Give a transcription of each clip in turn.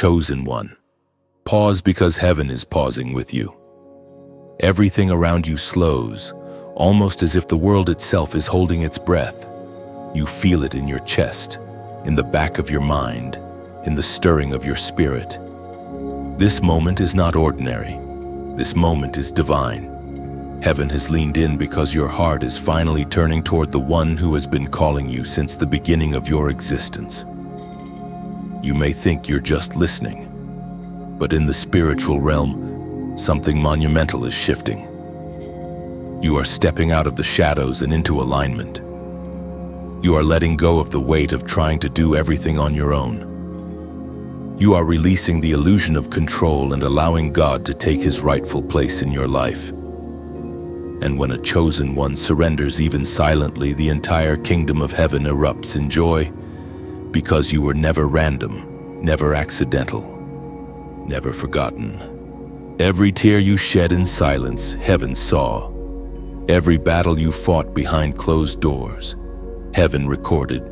Chosen one. Pause because heaven is pausing with you. Everything around you slows, almost as if the world itself is holding its breath. You feel it in your chest, in the back of your mind, in the stirring of your spirit. This moment is not ordinary. This moment is divine. Heaven has leaned in because your heart is finally turning toward the one who has been calling you since the beginning of your existence. You may think you're just listening, but in the spiritual realm, something monumental is shifting. You are stepping out of the shadows and into alignment. You are letting go of the weight of trying to do everything on your own. You are releasing the illusion of control and allowing God to take his rightful place in your life. And when a chosen one surrenders even silently, the entire kingdom of heaven erupts in joy, because you were never random, never accidental, never forgotten. Every tear you shed in silence, heaven saw. Every battle you fought behind closed doors, heaven recorded.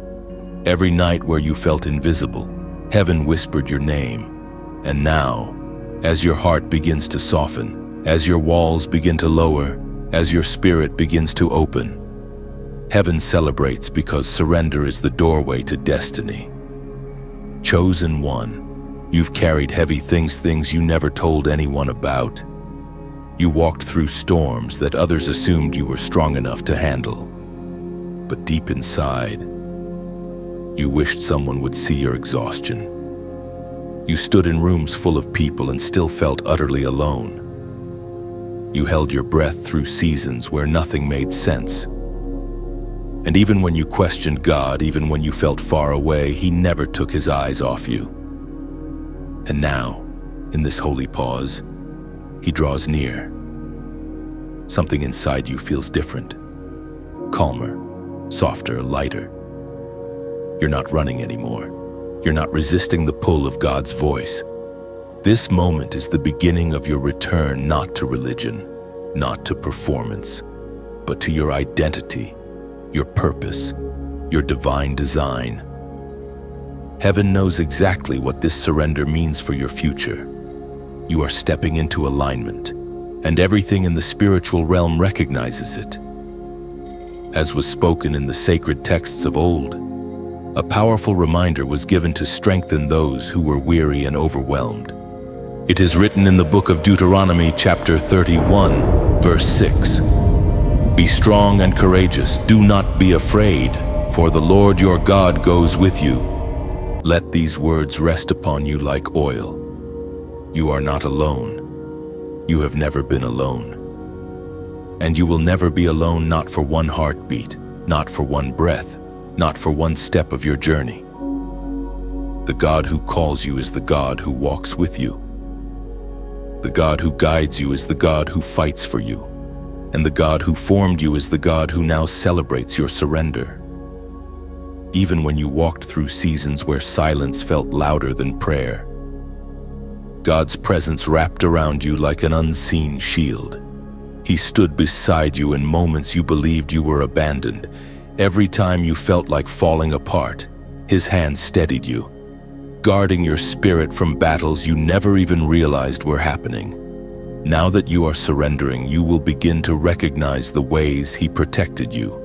Every night where you felt invisible, heaven whispered your name. And now, as your heart begins to soften, as your walls begin to lower, as your spirit begins to open, heaven celebrates because surrender is the doorway to destiny. Chosen one, you've carried heavy things you never told anyone about. You walked through storms that others assumed you were strong enough to handle. But deep inside, you wished someone would see your exhaustion. You stood in rooms full of people and still felt utterly alone. You held your breath through seasons where nothing made sense. And even when you questioned God, even when you felt far away, he never took his eyes off you. And now, in this holy pause, he draws near. Something inside you feels different, calmer, softer, lighter. You're not running anymore. You're not resisting the pull of God's voice. This moment is the beginning of your return, not to religion, not to performance, but to your identity, your purpose, your divine design. Heaven knows exactly what this surrender means for your future. You are stepping into alignment, and everything in the spiritual realm recognizes it. As was spoken in the sacred texts of old, a powerful reminder was given to strengthen those who were weary and overwhelmed. It is written in the book of Deuteronomy, chapter 31, verse 6. Be strong and courageous, do not be afraid, for the Lord your God goes with you. Let these words rest upon you like oil. You are not alone. You have never been alone. And you will never be alone, not for one heartbeat, not for one breath, not for one step of your journey. The God who calls you is the God who walks with you. The God who guides you is the God who fights for you. And the God who formed you is the God who now celebrates your surrender. Even when you walked through seasons where silence felt louder than prayer, God's presence wrapped around you like an unseen shield. He stood beside you in moments you believed you were abandoned. Every time you felt like falling apart, his hand steadied you, guarding your spirit from battles you never even realized were happening. Now that you are surrendering, you will begin to recognize the ways he protected you,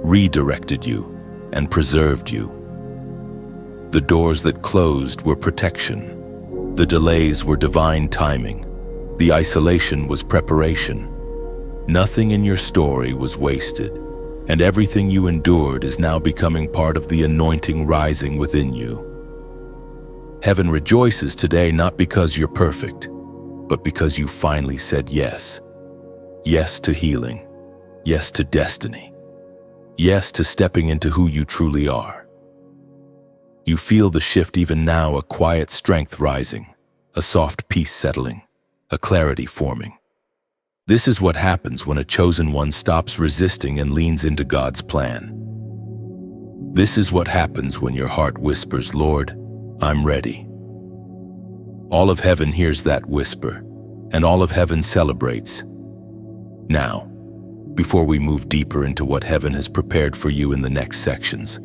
redirected you, and preserved you. The doors that closed were protection. The delays were divine timing. The isolation was preparation. Nothing in your story was wasted, and everything you endured is now becoming part of the anointing rising within you. Heaven rejoices today not because you're perfect, but because you finally said yes. Yes to healing. Yes to destiny. Yes to stepping into who you truly are. You feel the shift even now, a quiet strength rising, a soft peace settling, a clarity forming. This is what happens when a chosen one stops resisting and leans into God's plan. This is what happens when your heart whispers, Lord, I'm ready. All of heaven hears that whisper, and all of heaven celebrates. Now, before we move deeper into what heaven has prepared for you in the next sections,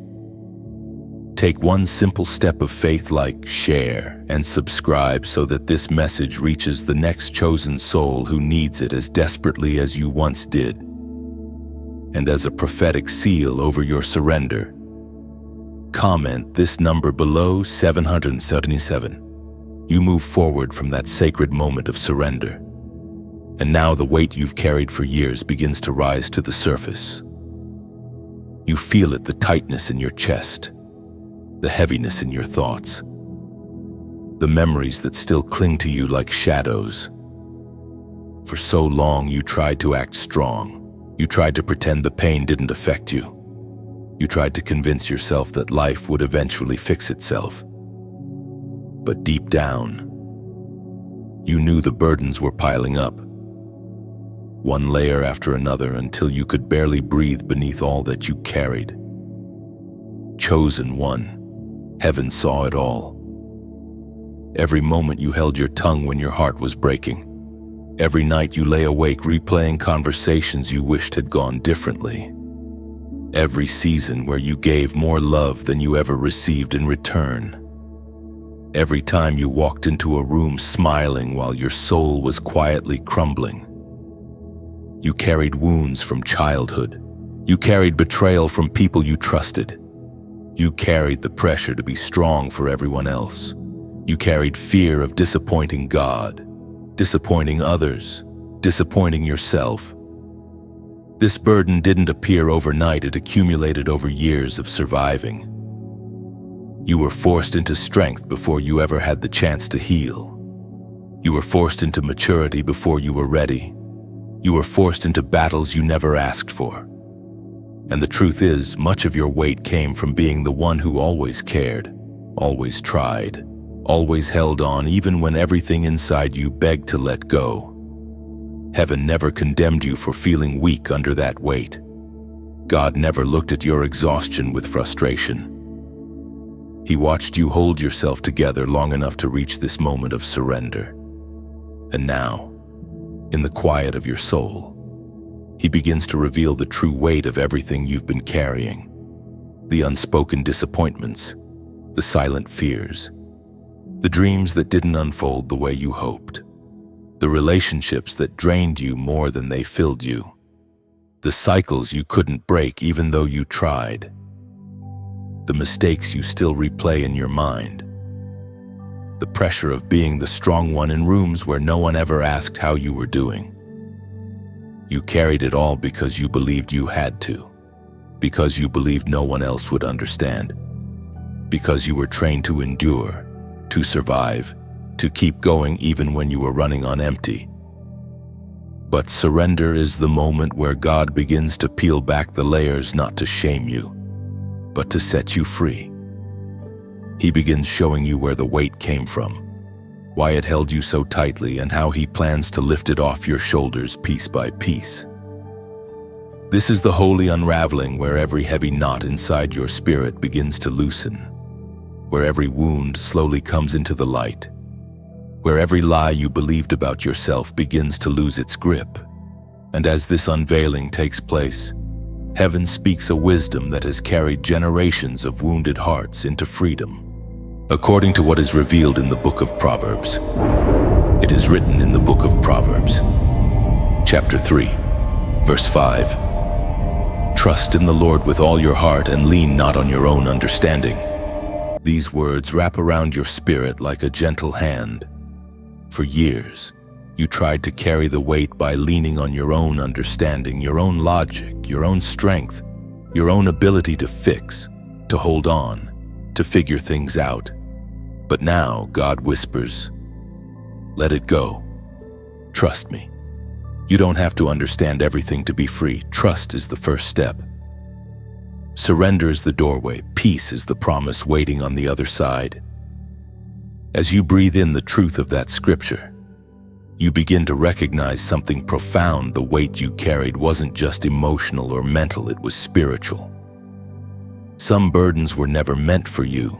Take one simple step of faith, like share and subscribe, so that this message reaches the next chosen soul who needs it as desperately as you once did. And as a prophetic seal over your surrender, comment this number below: 777. You move forward from that sacred moment of surrender. And now the weight you've carried for years begins to rise to the surface. You feel it, the tightness in your chest, the heaviness in your thoughts, the memories that still cling to you like shadows. For so long you tried to act strong. You tried to pretend the pain didn't affect you. You tried to convince yourself that life would eventually fix itself. But deep down, you knew the burdens were piling up, one layer after another, until you could barely breathe beneath all that you carried. Chosen one, heaven saw it all. Every moment you held your tongue when your heart was breaking. Every night you lay awake replaying conversations you wished had gone differently. Every season where you gave more love than you ever received in return. Every time you walked into a room smiling while your soul was quietly crumbling. You carried wounds from childhood. You carried betrayal from people you trusted. You carried the pressure to be strong for everyone else. You carried fear of disappointing God, disappointing others, disappointing yourself. This burden didn't appear overnight, it accumulated over years of surviving. You were forced into strength before you ever had the chance to heal. You were forced into maturity before you were ready. You were forced into battles you never asked for. And the truth is, much of your weight came from being the one who always cared, always tried, always held on, even when everything inside you begged to let go. Heaven never condemned you for feeling weak under that weight. God never looked at your exhaustion with frustration. He watched you hold yourself together long enough to reach this moment of surrender. And now, in the quiet of your soul, He begins to reveal the true weight of everything you've been carrying. The unspoken disappointments, the silent fears, the dreams that didn't unfold the way you hoped, the relationships that drained you more than they filled you, the cycles you couldn't break even though you tried, the mistakes you still replay in your mind, the pressure of being the strong one in rooms where no one ever asked how you were doing. You carried it all because you believed you had to, because you believed no one else would understand, because you were trained to endure, to survive, to keep going even when you were running on empty. But surrender is the moment where God begins to peel back the layers, not to shame you, but to set you free. He begins showing you where the weight came from, why it held you so tightly, and how He plans to lift it off your shoulders piece by piece. This is the holy unraveling, where every heavy knot inside your spirit begins to loosen, where every wound slowly comes into the light, where every lie you believed about yourself begins to lose its grip. And as this unveiling takes place, heaven speaks a wisdom that has carried generations of wounded hearts into freedom. According to what is revealed in the book of Proverbs, it is written in the book of Proverbs, chapter 3, verse 5, "Trust in the Lord with all your heart and lean not on your own understanding." These words wrap around your spirit like a gentle hand. For years, you tried to carry the weight by leaning on your own understanding, your own logic, your own strength, your own ability to fix, to hold on, to figure things out. But now God whispers, "Let it go. Trust me. You don't have to understand everything to be free. Trust is the first step. Surrender is the doorway. Peace is the promise waiting on the other side." As you breathe in the truth of that scripture, you begin to recognize something profound. The weight you carried wasn't just emotional or mental, it was spiritual. Some burdens were never meant for you.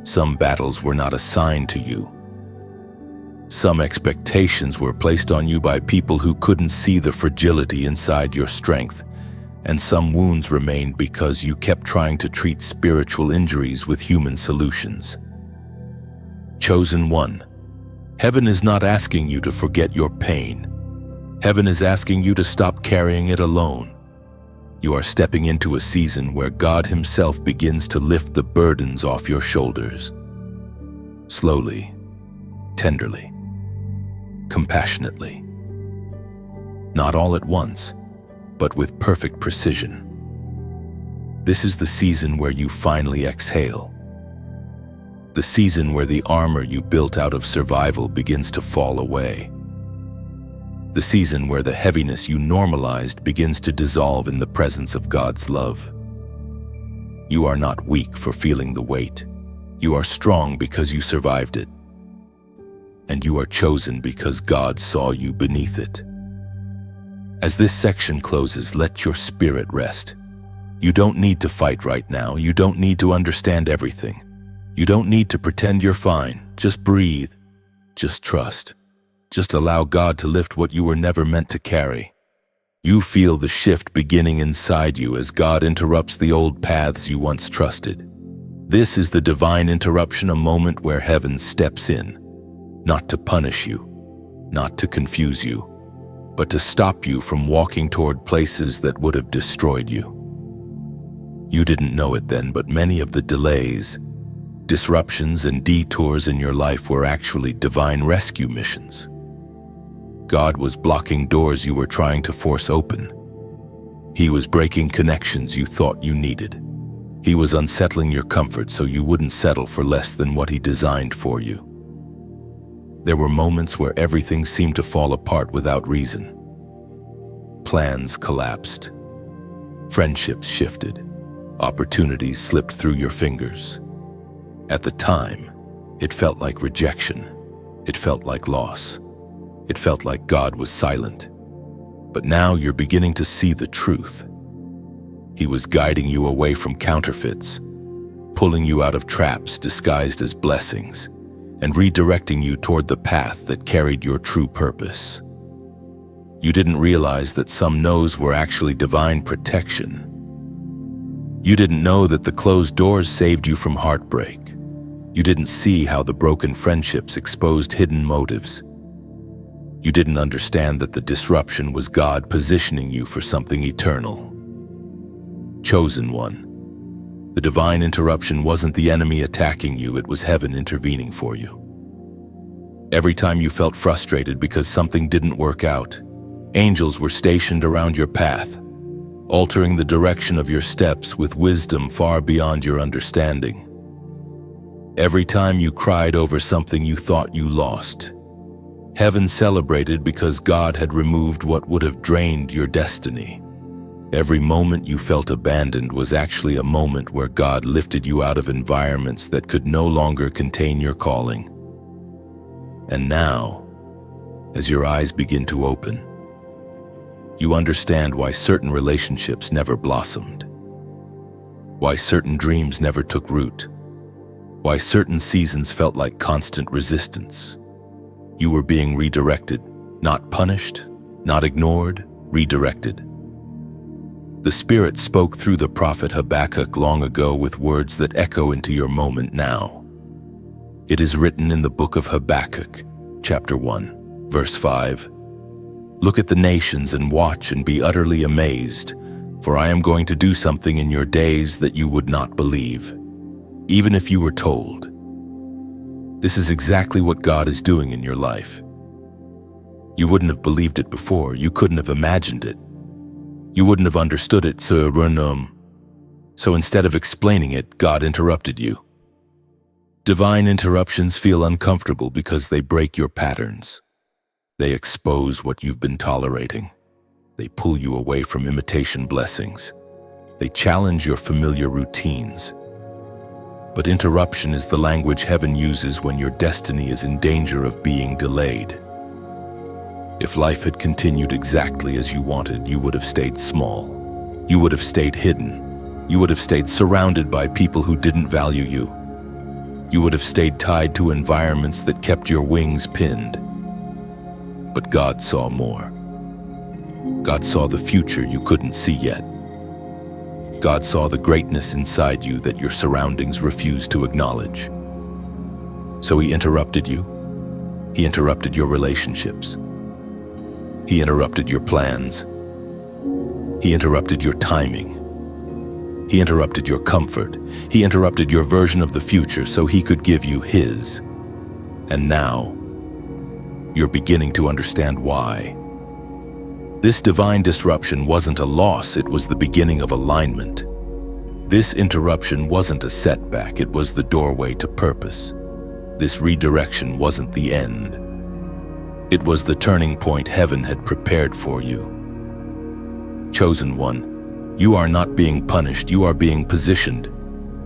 Some battles were not assigned to you. Some expectations were placed on you by people who couldn't see the fragility inside your strength. and some wounds remained because you kept trying to treat spiritual injuries with human solutions. Chosen one, heaven is not asking you to forget your pain. Heaven is asking you to stop carrying it alone. You are stepping into a season where God Himself begins to lift the burdens off your shoulders. Slowly, tenderly, compassionately. Not all at once, but with perfect precision. This is the season where you finally exhale. The season where the armor you built out of survival begins to fall away. The season where the heaviness you normalized begins to dissolve in the presence of God's love. You are not weak for feeling the weight. You are strong because you survived it. And you are chosen because God saw you beneath it. As this section closes, let your spirit rest. You don't need to fight right now. You don't need to understand everything. You don't need to pretend you're fine. Just breathe. Just trust. Just allow God to lift what you were never meant to carry. You feel the shift beginning inside you as God interrupts the old paths you once trusted. This is the divine interruption, a moment where heaven steps in, not to punish you, not to confuse you, but to stop you from walking toward places that would have destroyed you. You didn't know it then, but many of the delays, disruptions, and detours in your life were actually divine rescue missions. God was blocking doors you were trying to force open. He was breaking connections you thought you needed. He was unsettling your comfort so you wouldn't settle for less than what He designed for you. There were moments where everything seemed to fall apart without reason. Plans collapsed. Friendships shifted. Opportunities slipped through your fingers. At the time, it felt like rejection. It felt like loss. It felt like God was silent. But now you're beginning to see the truth. He was guiding you away from counterfeits, pulling you out of traps disguised as blessings, and redirecting you toward the path that carried your true purpose. You didn't realize that some no's were actually divine protection. You didn't know that the closed doors saved you from heartbreak. You didn't see how the broken friendships exposed hidden motives. You didn't understand that the disruption was God positioning you for something eternal. Chosen one, the divine interruption wasn't the enemy attacking you, it was heaven intervening for you. Every time you felt frustrated because something didn't work out, angels were stationed around your path, altering the direction of your steps with wisdom far beyond your understanding. Every time you cried over something you thought you lost, heaven celebrated because God had removed what would have drained your destiny. Every moment you felt abandoned was actually a moment where God lifted you out of environments that could no longer contain your calling. And now, as your eyes begin to open, you understand why certain relationships never blossomed, why certain dreams never took root, why certain seasons felt like constant resistance. You were being redirected, not punished, not ignored, redirected. The Spirit spoke through the prophet Habakkuk long ago with words that echo into your moment now. It is written in the book of Habakkuk, chapter 1, verse 5. Look at the nations and watch and be utterly amazed, for I am going to do something in your days that you would not believe, even if you were told. This is exactly what God is doing in your life. You wouldn't have believed it before. You couldn't have imagined it. You wouldn't have understood it, so instead of explaining it, God interrupted you. Divine interruptions feel uncomfortable because they break your patterns. They expose what you've been tolerating. They pull you away from imitation blessings. They challenge your familiar routines. But interruption is the language heaven uses when your destiny is in danger of being delayed. If life had continued exactly as you wanted, you would have stayed small. You would have stayed hidden. You would have stayed surrounded by people who didn't value you. You would have stayed tied to environments that kept your wings pinned. But God saw more. God saw the future you couldn't see yet. God saw the greatness inside you that your surroundings refused to acknowledge. So He interrupted you. He interrupted your relationships. He interrupted your plans. He interrupted your timing. He interrupted your comfort. He interrupted your version of the future so He could give you His. And now, you're beginning to understand why. This divine disruption wasn't a loss, it was the beginning of alignment. This interruption wasn't a setback, it was the doorway to purpose. This redirection wasn't the end. It was the turning point heaven had prepared for you. Chosen one, you are not being punished, you are being positioned.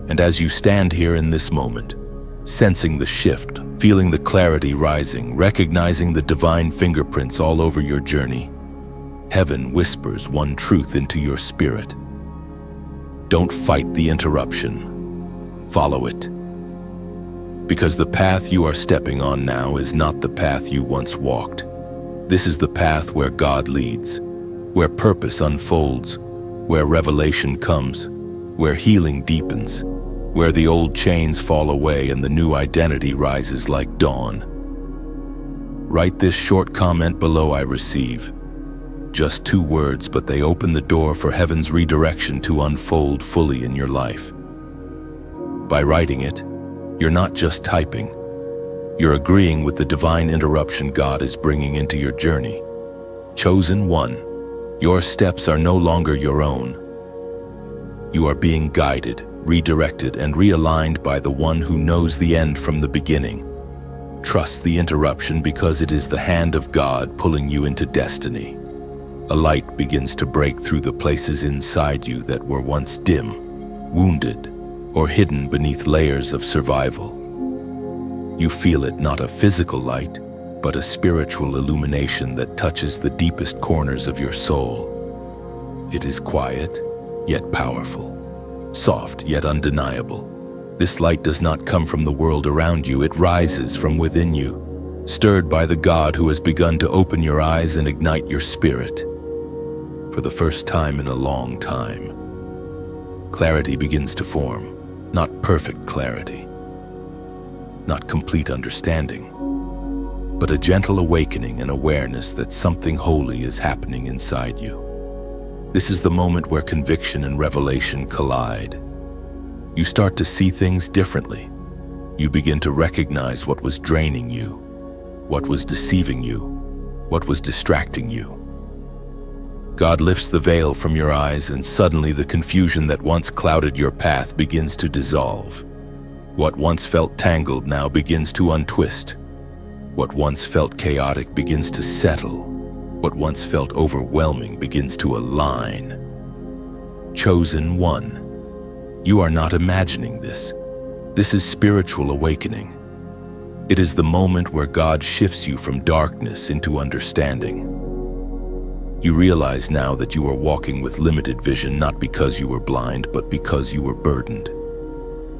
And as you stand here in this moment, sensing the shift, feeling the clarity rising, recognizing the divine fingerprints all over your journey, heaven whispers one truth into your spirit. Don't fight the interruption. Follow it. Because the path you are stepping on now is not the path you once walked. This is the path where God leads, where purpose unfolds, where revelation comes, where healing deepens, where the old chains fall away and the new identity rises like dawn. Write this short comment below I receive. Just 2 words, but they open the door for heaven's redirection to unfold fully in your life. By writing it, you're not just typing. You're agreeing with the divine interruption God is bringing into your journey. Chosen one, your steps are no longer your own. You are being guided, redirected, and realigned by the one who knows the end from the beginning. Trust the interruption because it is the hand of God pulling you into destiny. A light begins to break through the places inside you that were once dim, wounded, or hidden beneath layers of survival. You feel it, not a physical light, but a spiritual illumination that touches the deepest corners of your soul. It is quiet, yet powerful, soft, yet undeniable. This light does not come from the world around you, it rises from within you, stirred by the God who has begun to open your eyes and ignite your spirit. For the first time in a long time, clarity begins to form. Not perfect clarity, not complete understanding, but a gentle awakening and awareness that something holy is happening inside you. This is the moment where conviction and revelation collide. You start to see things differently. You begin to recognize what was draining you, what was deceiving you, what was distracting you. God lifts the veil from your eyes, and suddenly the confusion that once clouded your path begins to dissolve. What once felt tangled now begins to untwist. What once felt chaotic begins to settle. What once felt overwhelming begins to align. Chosen one, you are not imagining this. This is spiritual awakening. It is the moment where God shifts you from darkness into understanding. You realize now that you are walking with limited vision, not because you were blind, but because you were burdened.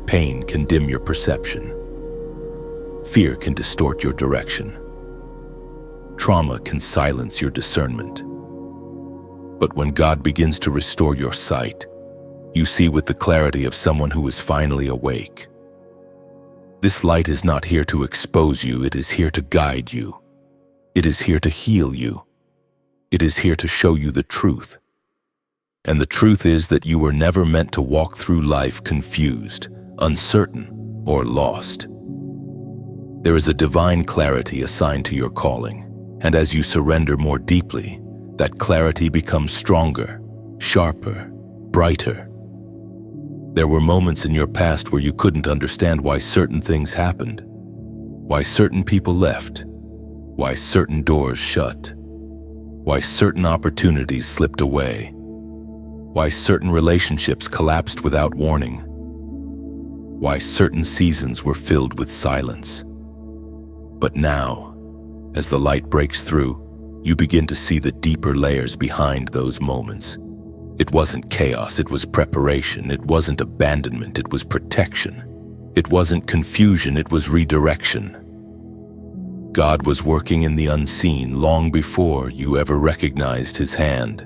Pain can dim your perception. Fear can distort your direction. Trauma can silence your discernment. But when God begins to restore your sight, you see with the clarity of someone who is finally awake. This light is not here to expose you, it is here to guide you. It is here to heal you. It is here to show you the truth. And the truth is that you were never meant to walk through life confused, uncertain, or lost. There is a divine clarity assigned to your calling, and as you surrender more deeply, that clarity becomes stronger, sharper, brighter. There were moments in your past where you couldn't understand why certain things happened, why certain people left, why certain doors shut, why certain opportunities slipped away, why certain relationships collapsed without warning, why certain seasons were filled with silence. But now, as the light breaks through, you begin to see the deeper layers behind those moments. It wasn't chaos, it was preparation. It wasn't abandonment, it was protection. It wasn't confusion, it was redirection. God was working in the unseen long before you ever recognized His hand.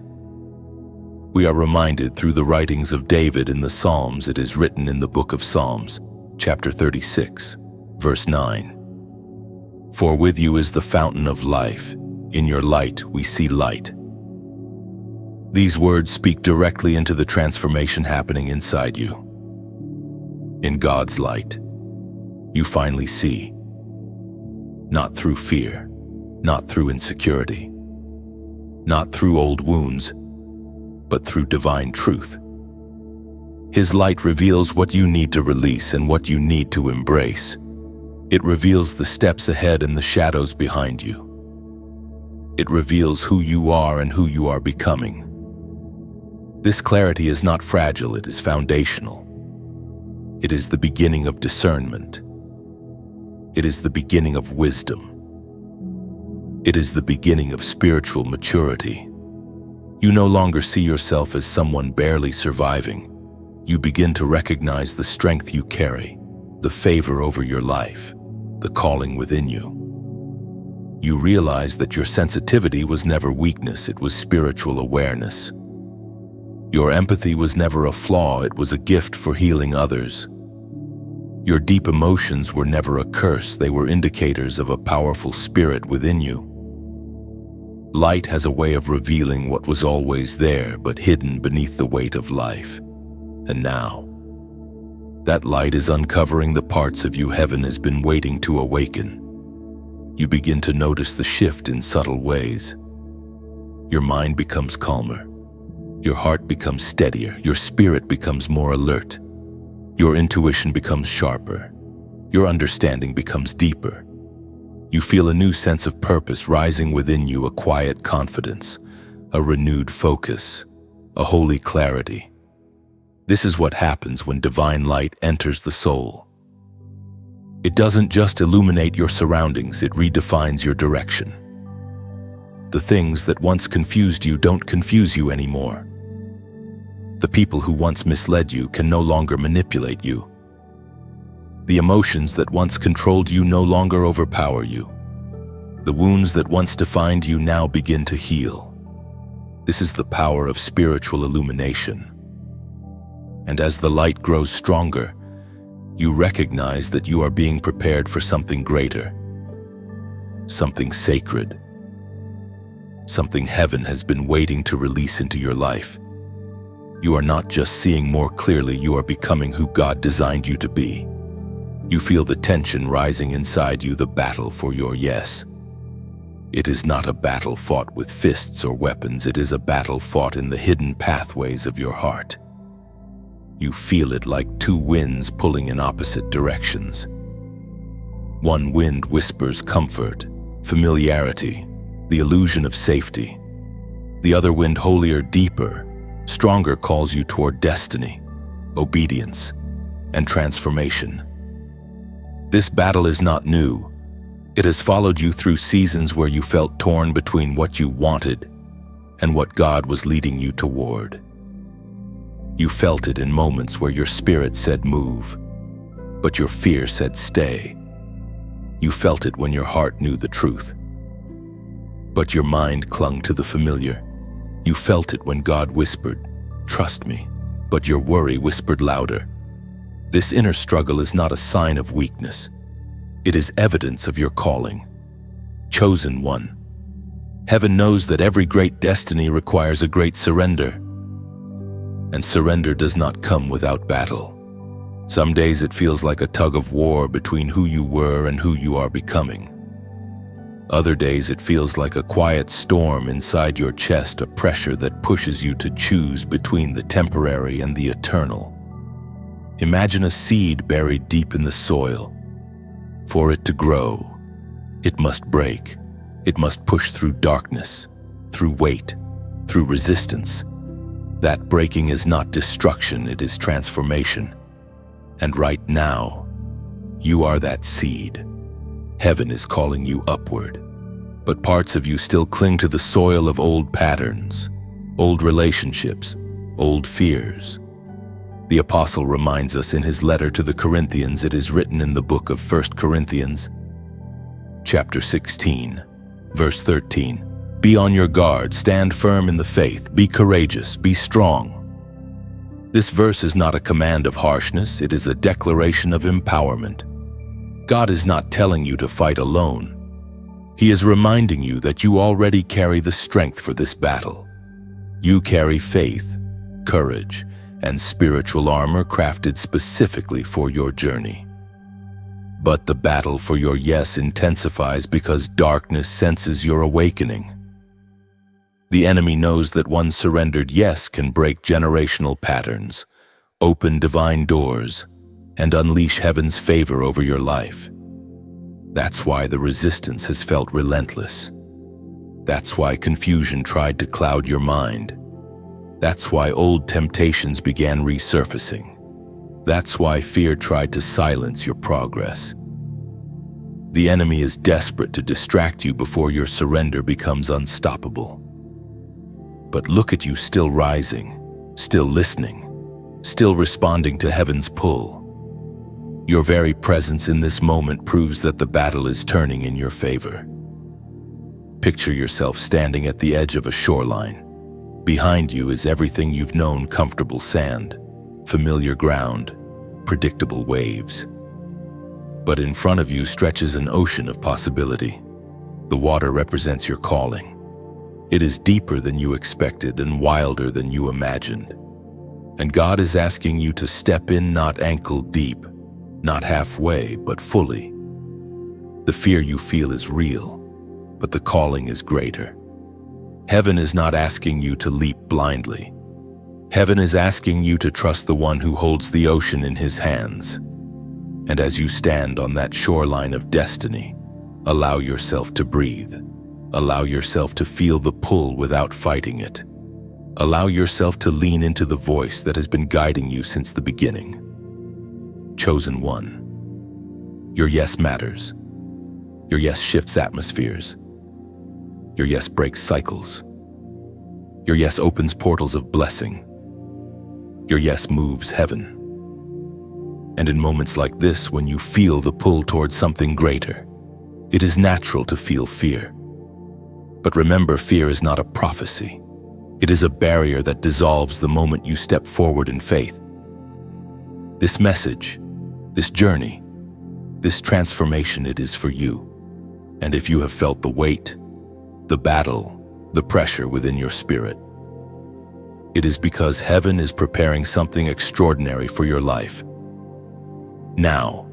We are reminded through the writings of David in the Psalms. It is written in the book of Psalms, chapter 36, verse 9. For with you is the fountain of life. In your light we see light. These words speak directly into the transformation happening inside you. In God's light, you finally see. Not through fear, not through insecurity, not through old wounds, but through divine truth. His light reveals what you need to release and what you need to embrace. It reveals the steps ahead and the shadows behind you. It reveals who you are and who you are becoming. This clarity is not fragile, it is foundational. It is the beginning of discernment. It is the beginning of wisdom. It is the beginning of spiritual maturity. You no longer see yourself as someone barely surviving. You begin to recognize the strength you carry, the favor over your life, the calling within you. You realize that your sensitivity was never weakness, it was spiritual awareness. Your empathy was never a flaw, it was a gift for healing others. Your deep emotions were never a curse, they were indicators of a powerful spirit within you. Light has a way of revealing what was always there but hidden beneath the weight of life. And now, that light is uncovering the parts of you heaven has been waiting to awaken. You begin to notice the shift in subtle ways. Your mind becomes calmer. Your heart becomes steadier. Your spirit becomes more alert. Your intuition becomes sharper. Your understanding becomes deeper. You feel a new sense of purpose rising within you, a quiet confidence, a renewed focus, a holy clarity. This is what happens when divine light enters the soul. It doesn't just illuminate your surroundings, it redefines your direction. The things that once confused you don't confuse you anymore. The people who once misled you can no longer manipulate you. The emotions that once controlled you no longer overpower you. The wounds that once defined you now begin to heal. This is the power of spiritual illumination. And as the light grows stronger, you recognize that you are being prepared for something greater, something sacred, something heaven has been waiting to release into your life. You are not just seeing more clearly, you are becoming who God designed you to be. You feel the tension rising inside you, the battle for your yes. It is not a battle fought with fists or weapons, it is a battle fought in the hidden pathways of your heart. You feel it like two winds pulling in opposite directions. One wind whispers comfort, familiarity, the illusion of safety. The other wind, holier, deeper, stronger, calls you toward destiny, obedience, and transformation. This battle is not new. It has followed you through seasons where you felt torn between what you wanted and what God was leading you toward. You felt it in moments where your spirit said move, but your fear said stay. You felt it when your heart knew the truth, but your mind clung to the familiar. You felt it when God whispered, "Trust me," but your worry whispered louder. This inner struggle is not a sign of weakness. It is evidence of your calling. Chosen one. Heaven knows that every great destiny requires a great surrender. And surrender does not come without battle. Some days it feels like a tug of war between who you were and who you are becoming. Other days it feels like a quiet storm inside your chest, a pressure that pushes you to choose between the temporary and the eternal. Imagine a seed buried deep in the soil. For it to grow, it must break. It must push through darkness, through weight, through resistance. That breaking is not destruction, it is transformation. And right now, you are that seed. Heaven is calling you upward, but parts of you still cling to the soil of old patterns, old relationships, old fears. The apostle reminds us in his letter to the Corinthians, it is written in the book of 1 Corinthians, chapter 16, verse 13, Be on your guard, stand firm in the faith, be courageous, be strong. This verse is not a command of harshness, it is a declaration of empowerment. God is not telling you to fight alone. He is reminding you that you already carry the strength for this battle. You carry faith, courage, and spiritual armor crafted specifically for your journey. But the battle for your yes intensifies because darkness senses your awakening. The enemy knows that one surrendered yes can break generational patterns, open divine doors, and unleash heaven's favor over your life. That's why the resistance has felt relentless. That's why confusion tried to cloud your mind. That's why old temptations began resurfacing. That's why fear tried to silence your progress. The enemy is desperate to distract you before your surrender becomes unstoppable. But look at you still rising, still listening, still responding to heaven's pull. Your very presence in this moment proves that the battle is turning in your favor. Picture yourself standing at the edge of a shoreline. Behind you is everything you've known: comfortable sand, familiar ground, predictable waves. But in front of you stretches an ocean of possibility. The water represents your calling. It is deeper than you expected and wilder than you imagined. And God is asking you to step in, not ankle deep, not halfway, but fully. The fear you feel is real, but the calling is greater. Heaven is not asking you to leap blindly. Heaven is asking you to trust the one who holds the ocean in his hands. And as you stand on that shoreline of destiny, allow yourself to breathe. Allow yourself to feel the pull without fighting it. Allow yourself to lean into the voice that has been guiding you since the beginning. Chosen one. Your yes matters. Your yes shifts atmospheres. Your yes breaks cycles. Your yes opens portals of blessing. Your yes moves heaven. And in moments like this, when you feel the pull towards something greater, it is natural to feel fear. But remember, fear is not a prophecy. It is a barrier that dissolves the moment you step forward in faith. This message, this journey, this transformation, it is for you. And if you have felt the weight, the battle, the pressure within your spirit, it is because heaven is preparing something extraordinary for your life. Now,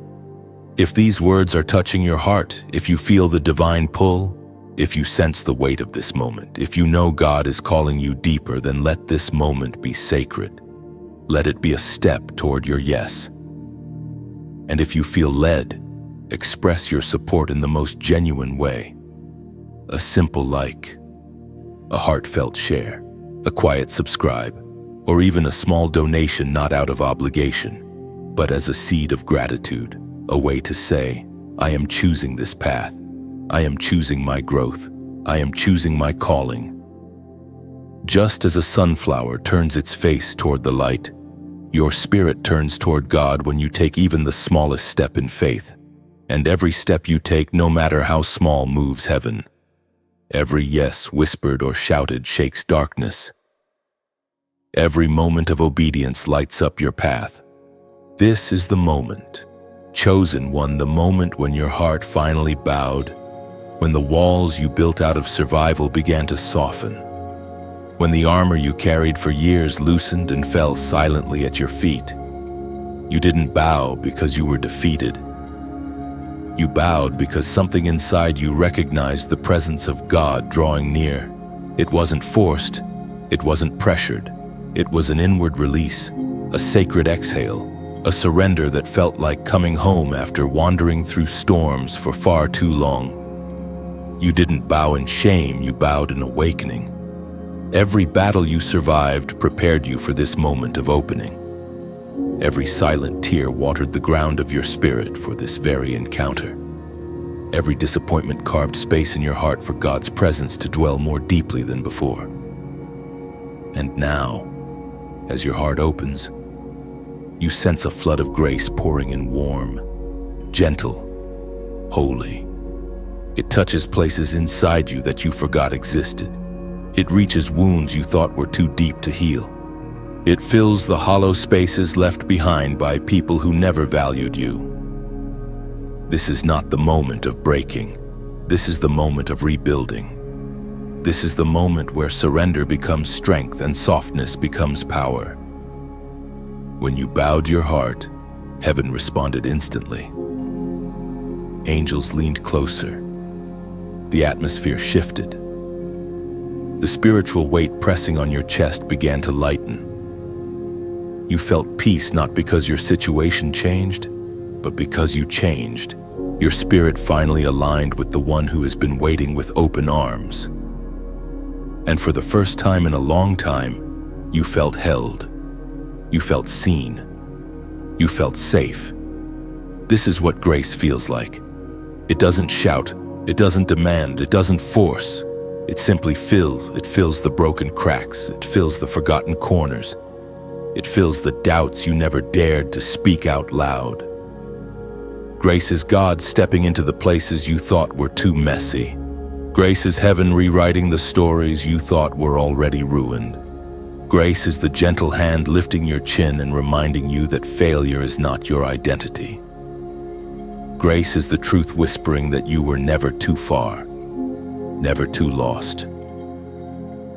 if these words are touching your heart, if you feel the divine pull, if you sense the weight of this moment, if you know God is calling you deeper, then let this moment be sacred. Let it be a step toward your yes. And if you feel led, express your support in the most genuine way. A simple like, a heartfelt share, a quiet subscribe, or even a small donation, not out of obligation, but as a seed of gratitude, a way to say, I am choosing this path. I am choosing my growth. I am choosing my calling. Just as a sunflower turns its face toward the light, your spirit turns toward God when you take even the smallest step in faith. And every step you take, no matter how small, moves heaven. Every yes, whispered or shouted, shakes darkness. Every moment of obedience lights up your path. This is the moment, chosen one, the moment when your heart finally bowed, when the walls you built out of survival began to soften, when the armor you carried for years loosened and fell silently at your feet. You didn't bow because you were defeated. You bowed because something inside you recognized the presence of God drawing near. It wasn't forced, it wasn't pressured. It was an inward release, a sacred exhale, a surrender that felt like coming home after wandering through storms for far too long. You didn't bow in shame, you bowed in awakening. Every battle you survived prepared you for this moment of opening. Every silent tear watered the ground of your spirit for this very encounter. Every disappointment carved space in your heart for God's presence to dwell more deeply than before. And now, as your heart opens, you sense a flood of grace pouring in, warm, gentle, holy. It touches places inside you that you forgot existed. It reaches wounds you thought were too deep to heal. It fills the hollow spaces left behind by people who never valued you. This is not the moment of breaking. This is the moment of rebuilding. This is the moment where surrender becomes strength and softness becomes power. When you bowed your heart, heaven responded instantly. Angels leaned closer. The atmosphere shifted. The spiritual weight pressing on your chest began to lighten. You felt peace not because your situation changed, but because you changed. Your spirit finally aligned with the one who has been waiting with open arms. And for the first time in a long time, you felt held. You felt seen. You felt safe. This is what grace feels like. It doesn't shout, it doesn't demand, it doesn't force. It simply fills. It fills the broken cracks. It fills the forgotten corners. It fills the doubts you never dared to speak out loud. Grace is God stepping into the places you thought were too messy. Grace is heaven rewriting the stories you thought were already ruined. Grace is the gentle hand lifting your chin and reminding you that failure is not your identity. Grace is the truth whispering that you were never too far, never too lost,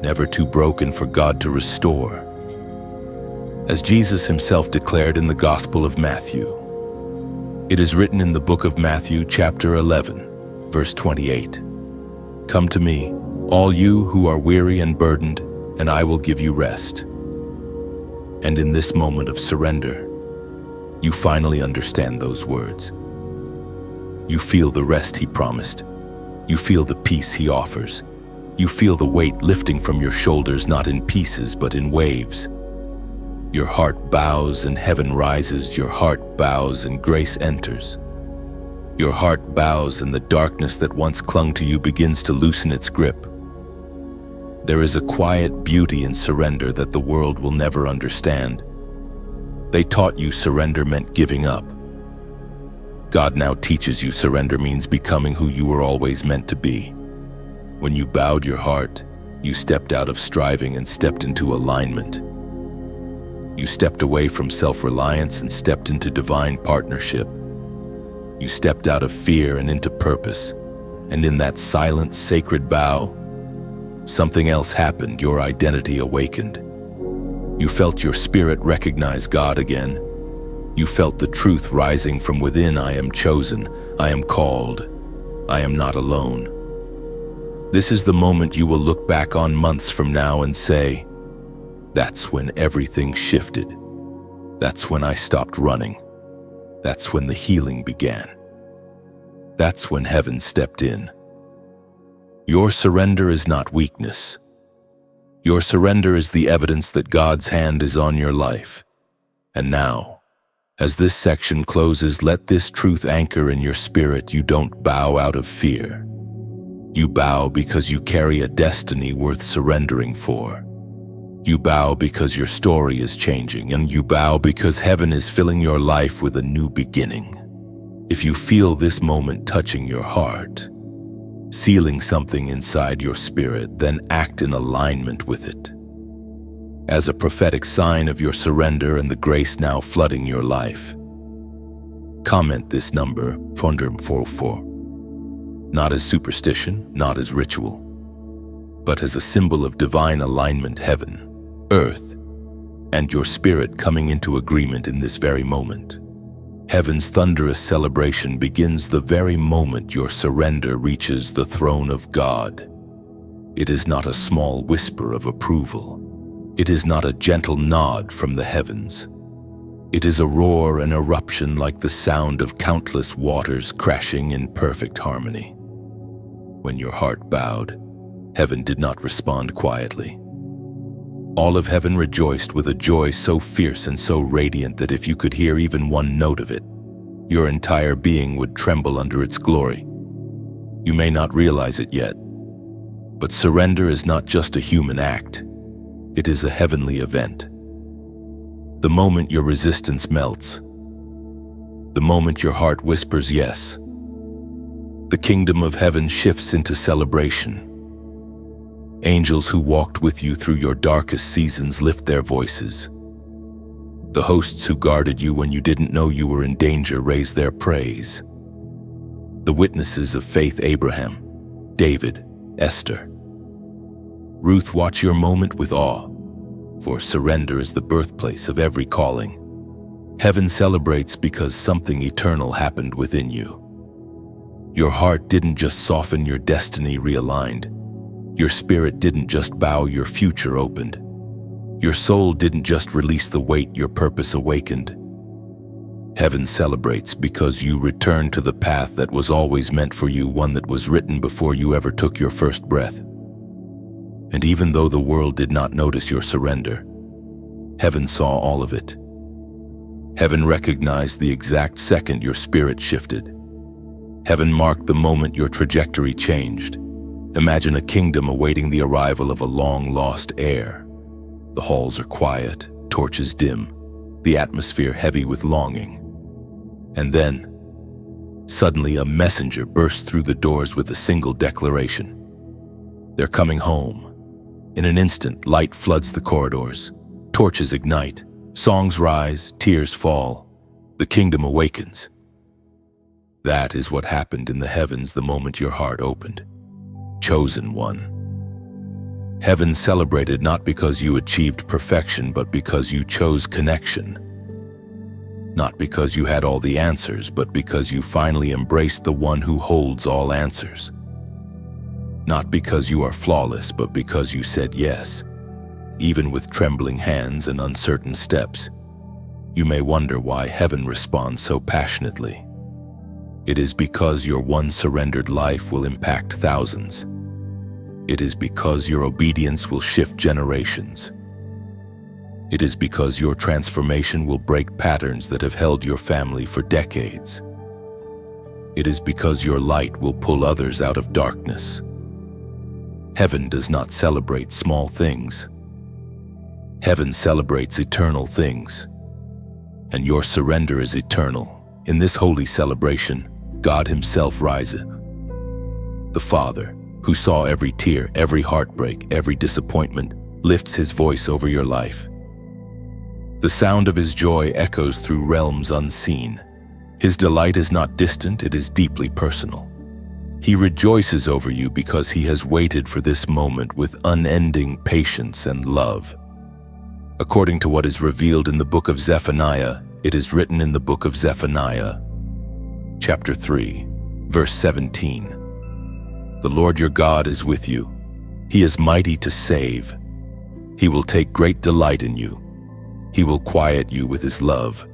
never too broken for God to restore. As Jesus himself declared in the Gospel of Matthew, it is written in the book of Matthew, chapter 11, verse 28, "Come to me, all you who are weary and burdened, and I will give you rest." And in this moment of surrender, you finally understand those words. You feel the rest he promised. You feel the peace he offers. You feel the weight lifting from your shoulders, not in pieces, but in waves. Your heart bows and heaven rises. Your heart bows and grace enters. Your heart bows and the darkness that once clung to you begins to loosen its grip. There is a quiet beauty in surrender that the world will never understand. They taught you surrender meant giving up. God now teaches you surrender means becoming who you were always meant to be. When you bowed your heart, you stepped out of striving and stepped into alignment. You stepped away from self-reliance and stepped into divine partnership. You stepped out of fear and into purpose. And in that silent, sacred bow, something else happened. Your identity awakened. You felt your spirit recognize God again. You felt the truth rising from within. I am chosen. I am called. I am not alone. This is the moment you will look back on months from now and say, "That's when everything shifted. That's when I stopped running. That's when the healing began. That's when heaven stepped in." Your surrender is not weakness. Your surrender is the evidence that God's hand is on your life. And now, as this section closes, let this truth anchor in your spirit. You don't bow out of fear. You bow because you carry a destiny worth surrendering for. You bow because your story is changing, and you bow because heaven is filling your life with a new beginning. If you feel this moment touching your heart, sealing something inside your spirit, then act in alignment with it. As a prophetic sign of your surrender and the grace now flooding your life, comment this number, 444. Not as superstition, not as ritual, but as a symbol of divine alignment, heaven, earth, and your spirit coming into agreement in this very moment. Heaven's thunderous celebration begins the very moment your surrender reaches the throne of God. It is not a small whisper of approval. It is not a gentle nod from the heavens. It is a roar, an eruption like the sound of countless waters crashing in perfect harmony. When your heart bowed, heaven did not respond quietly. All of heaven rejoiced with a joy so fierce and so radiant that if you could hear even one note of it, your entire being would tremble under its glory. You may not realize it yet, but surrender is not just a human act. It is a heavenly event. The moment your resistance melts, the moment your heart whispers yes, the kingdom of heaven shifts into celebration. Angels who walked with you through your darkest seasons lift their voices. The hosts who guarded you when you didn't know you were in danger raise their praise. The witnesses of faith, Abraham, David, Esther, Ruth, watch your moment with awe, for surrender is the birthplace of every calling. Heaven celebrates because something eternal happened within you. Your heart didn't just soften, your destiny realigned. Your spirit didn't just bow, your future opened. Your soul didn't just release the weight, your purpose awakened. Heaven celebrates because you returned to the path that was always meant for you, one that was written before you ever took your first breath. And even though the world did not notice your surrender, heaven saw all of it. Heaven recognized the exact second your spirit shifted. Heaven marked the moment your trajectory changed. Imagine a kingdom awaiting the arrival of a long-lost heir. The halls are quiet, torches dim, the atmosphere heavy with longing. And then, suddenly a messenger bursts through the doors with a single declaration. They're coming home. In an instant, light floods the corridors. Torches ignite. Songs rise, tears fall. The kingdom awakens. That is what happened in the heavens the moment your heart opened. Chosen one. Heaven celebrated not because you achieved perfection, but because you chose connection. Not because you had all the answers, but because you finally embraced the one who holds all answers. Not because you are flawless, but because you said yes, even with trembling hands and uncertain steps. You may wonder why heaven responds so passionately. It is because your one surrendered life will impact thousands. It is because your obedience will shift generations. It is because your transformation will break patterns that have held your family for decades. It is because your light will pull others out of darkness. Heaven does not celebrate small things. Heaven celebrates eternal things. And your surrender is eternal. In this holy celebration, God Himself rises. The Father, who saw every tear, every heartbreak, every disappointment, lifts His voice over your life. The sound of His joy echoes through realms unseen. His delight is not distant, it is deeply personal. He rejoices over you because He has waited for this moment with unending patience and love. According to what is revealed in the book of Zephaniah, it is written in the book of Zephaniah, chapter 3, verse 17. The Lord your God is with you. He is mighty to save. He will take great delight in you. He will quiet you with His love.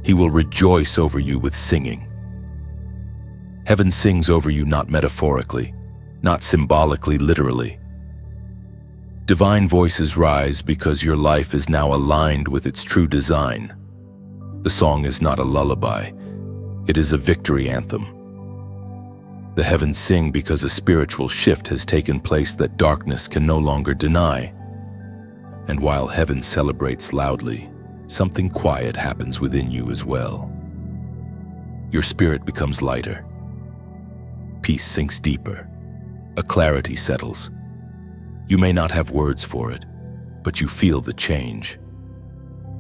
He will rejoice over you with singing. Heaven sings over you not metaphorically, not symbolically, literally. Divine voices rise because your life is now aligned with its true design. The song is not a lullaby. It is a victory anthem. The heavens sing because a spiritual shift has taken place that darkness can no longer deny. And while heaven celebrates loudly, something quiet happens within you as well. Your spirit becomes lighter. Peace sinks deeper. A clarity settles. You may not have words for it, but you feel the change.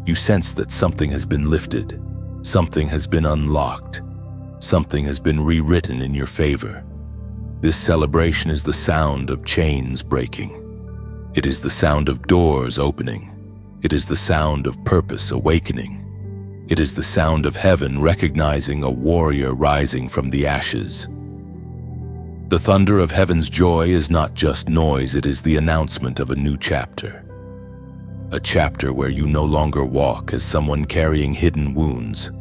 You sense that something has been lifted, something has been unlocked, something has been rewritten in your favor. This celebration is the sound of chains breaking. It is the sound of doors opening. It is the sound of purpose awakening. It is the sound of heaven recognizing a warrior rising from the ashes. The thunder of heaven's joy is not just noise, it is the announcement of a new chapter. A chapter where you no longer walk as someone carrying hidden wounds,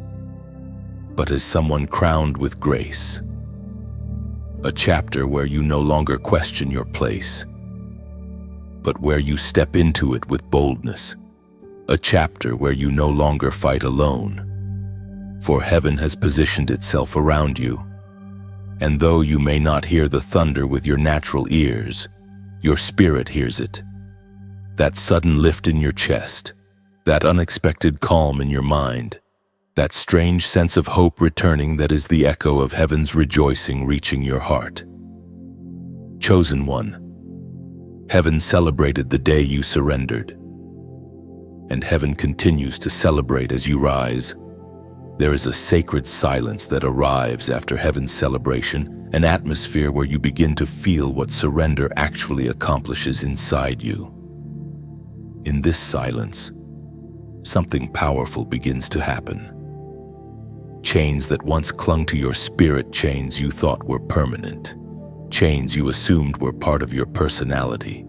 but as someone crowned with grace. A chapter where you no longer question your place, but where you step into it with boldness. A chapter where you no longer fight alone, for heaven has positioned itself around you. And though you may not hear the thunder with your natural ears, your spirit hears it. That sudden lift in your chest, that unexpected calm in your mind, That strange sense of hope returning that is the echo of heaven's rejoicing reaching your heart. Chosen one, heaven celebrated the day you surrendered. And heaven continues to celebrate as you rise. There is a sacred silence that arrives after heaven's celebration, an atmosphere where you begin to feel what surrender actually accomplishes inside you. In this silence, something powerful begins to happen. Chains that once clung to your spirit, chains you thought were permanent, chains you assumed were part of your personality,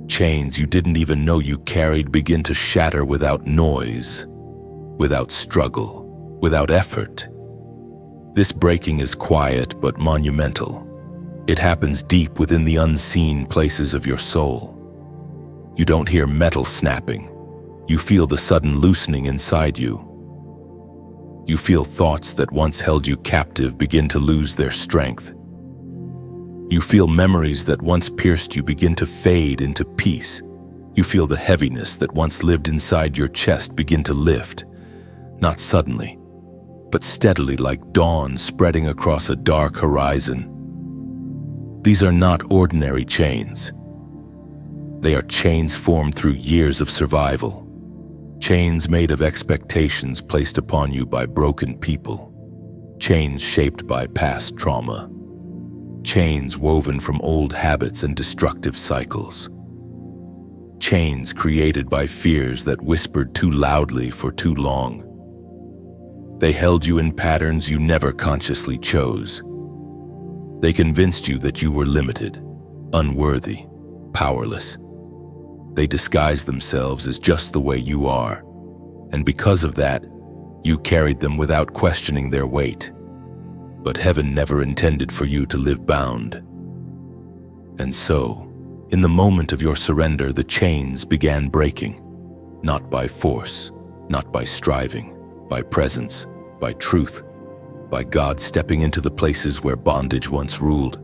chains you didn't even know you carried begin to shatter without noise, without struggle, without effort. This breaking is quiet but monumental. It happens deep within the unseen places of your soul. You don't hear metal snapping. You feel the sudden loosening inside you. You feel thoughts that once held you captive begin to lose their strength. You feel memories that once pierced you begin to fade into peace. You feel the heaviness that once lived inside your chest begin to lift, not suddenly, but steadily like dawn spreading across a dark horizon. These are not ordinary chains. They are chains formed through years of survival. Chains made of expectations placed upon you by broken people. Chains shaped by past trauma. Chains woven from old habits and destructive cycles. Chains created by fears that whispered too loudly for too long. They held you in patterns you never consciously chose. They convinced you that you were limited, unworthy, powerless. They disguised themselves as just the way you are, and because of that, you carried them without questioning their weight. But heaven never intended for you to live bound. And so, in the moment of your surrender, the chains began breaking, not by force, not by striving, by presence, by truth, by God stepping into the places where bondage once ruled.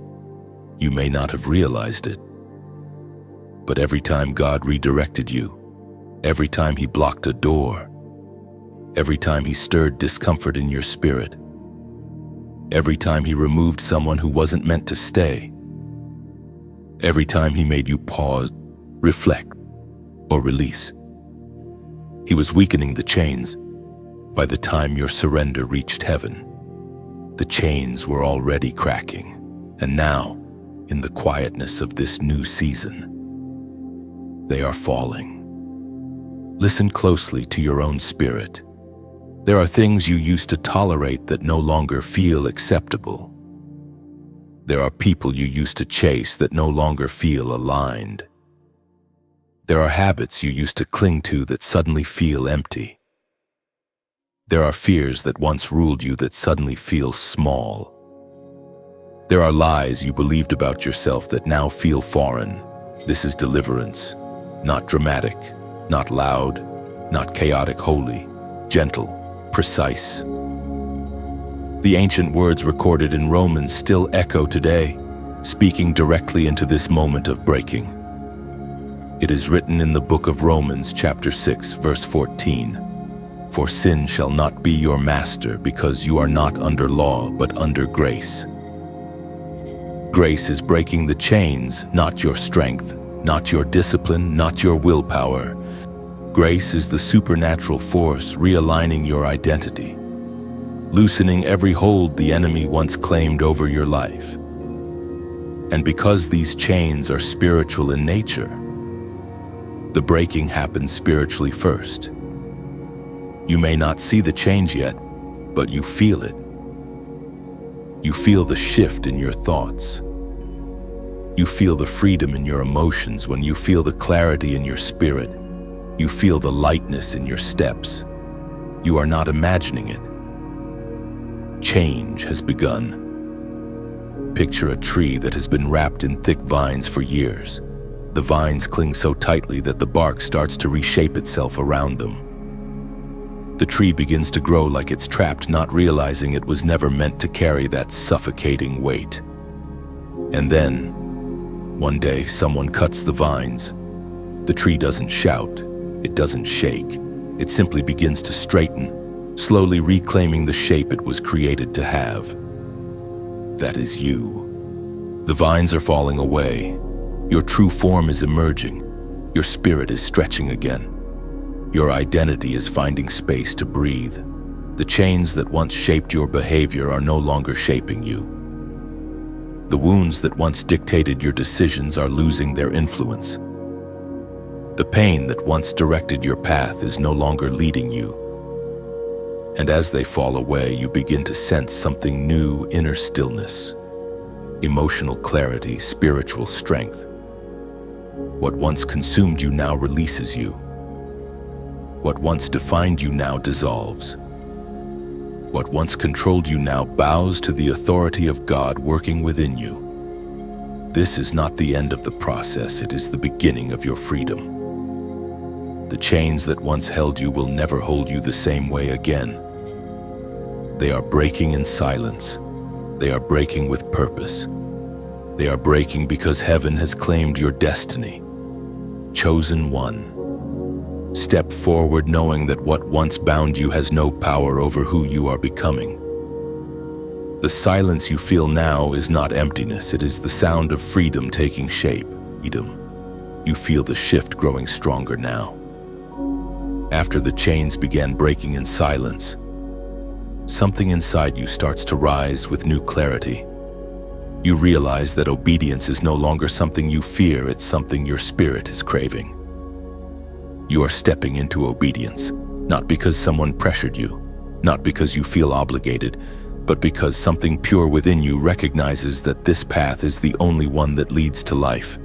You may not have realized it, but every time God redirected you, every time He blocked a door, every time He stirred discomfort in your spirit, every time He removed someone who wasn't meant to stay, every time He made you pause, reflect, or release, He was weakening the chains. By the time your surrender reached heaven, the chains were already cracking, and now, in the quietness of this new season, they are falling. Listen closely to your own spirit. There are things you used to tolerate that no longer feel acceptable. There are people you used to chase that no longer feel aligned. There are habits you used to cling to that suddenly feel empty. There are fears that once ruled you that suddenly feel small. There are lies you believed about yourself that now feel foreign. This is deliverance. Not dramatic, not loud, not chaotic, holy, gentle, precise. The ancient words recorded in Romans still echo today, speaking directly into this moment of breaking. It is written in the book of Romans, chapter 6, verse 14, "For sin shall not be your master, because you are not under law, but under grace." Grace is breaking the chains, not your strength, not your discipline, not your willpower. Grace is the supernatural force realigning your identity, loosening every hold the enemy once claimed over your life. And because these chains are spiritual in nature, the breaking happens spiritually first. You may not see the change yet, but you feel it. You feel the shift in your thoughts. You feel the freedom in your emotions. When you feel the clarity in your spirit, you feel the lightness in your steps. You are not imagining it. Change has begun. Picture a tree that has been wrapped in thick vines for years. The vines cling so tightly that the bark starts to reshape itself around them. The tree begins to grow like it's trapped, not realizing it was never meant to carry that suffocating weight. And then, one day, someone cuts the vines. The tree doesn't shout, it doesn't shake. It simply begins to straighten, slowly reclaiming the shape it was created to have. That is you. The vines are falling away. Your true form is emerging. Your spirit is stretching again. Your identity is finding space to breathe. The chains that once shaped your behavior are no longer shaping you. The wounds that once dictated your decisions are losing their influence. The pain that once directed your path is no longer leading you. And as they fall away, you begin to sense something new: inner stillness, emotional clarity, spiritual strength. What once consumed you now releases you. What once defined you now dissolves. What once controlled you now bows to the authority of God working within you. This is not the end of the process, it is the beginning of your freedom. The chains that once held you will never hold you the same way again. They are breaking in silence. They are breaking with purpose. They are breaking because heaven has claimed your destiny. Chosen one. Step forward knowing that what once bound you has no power over who you are becoming. The silence you feel now is not emptiness, it is the sound of freedom taking shape. Freedom. You feel the shift growing stronger now. After the chains began breaking in silence, something inside you starts to rise with new clarity. You realize that obedience is no longer something you fear, it's something your spirit is craving. You are stepping into obedience, not because someone pressured you, not because you feel obligated, but because something pure within you recognizes that this path is the only one that leads to life.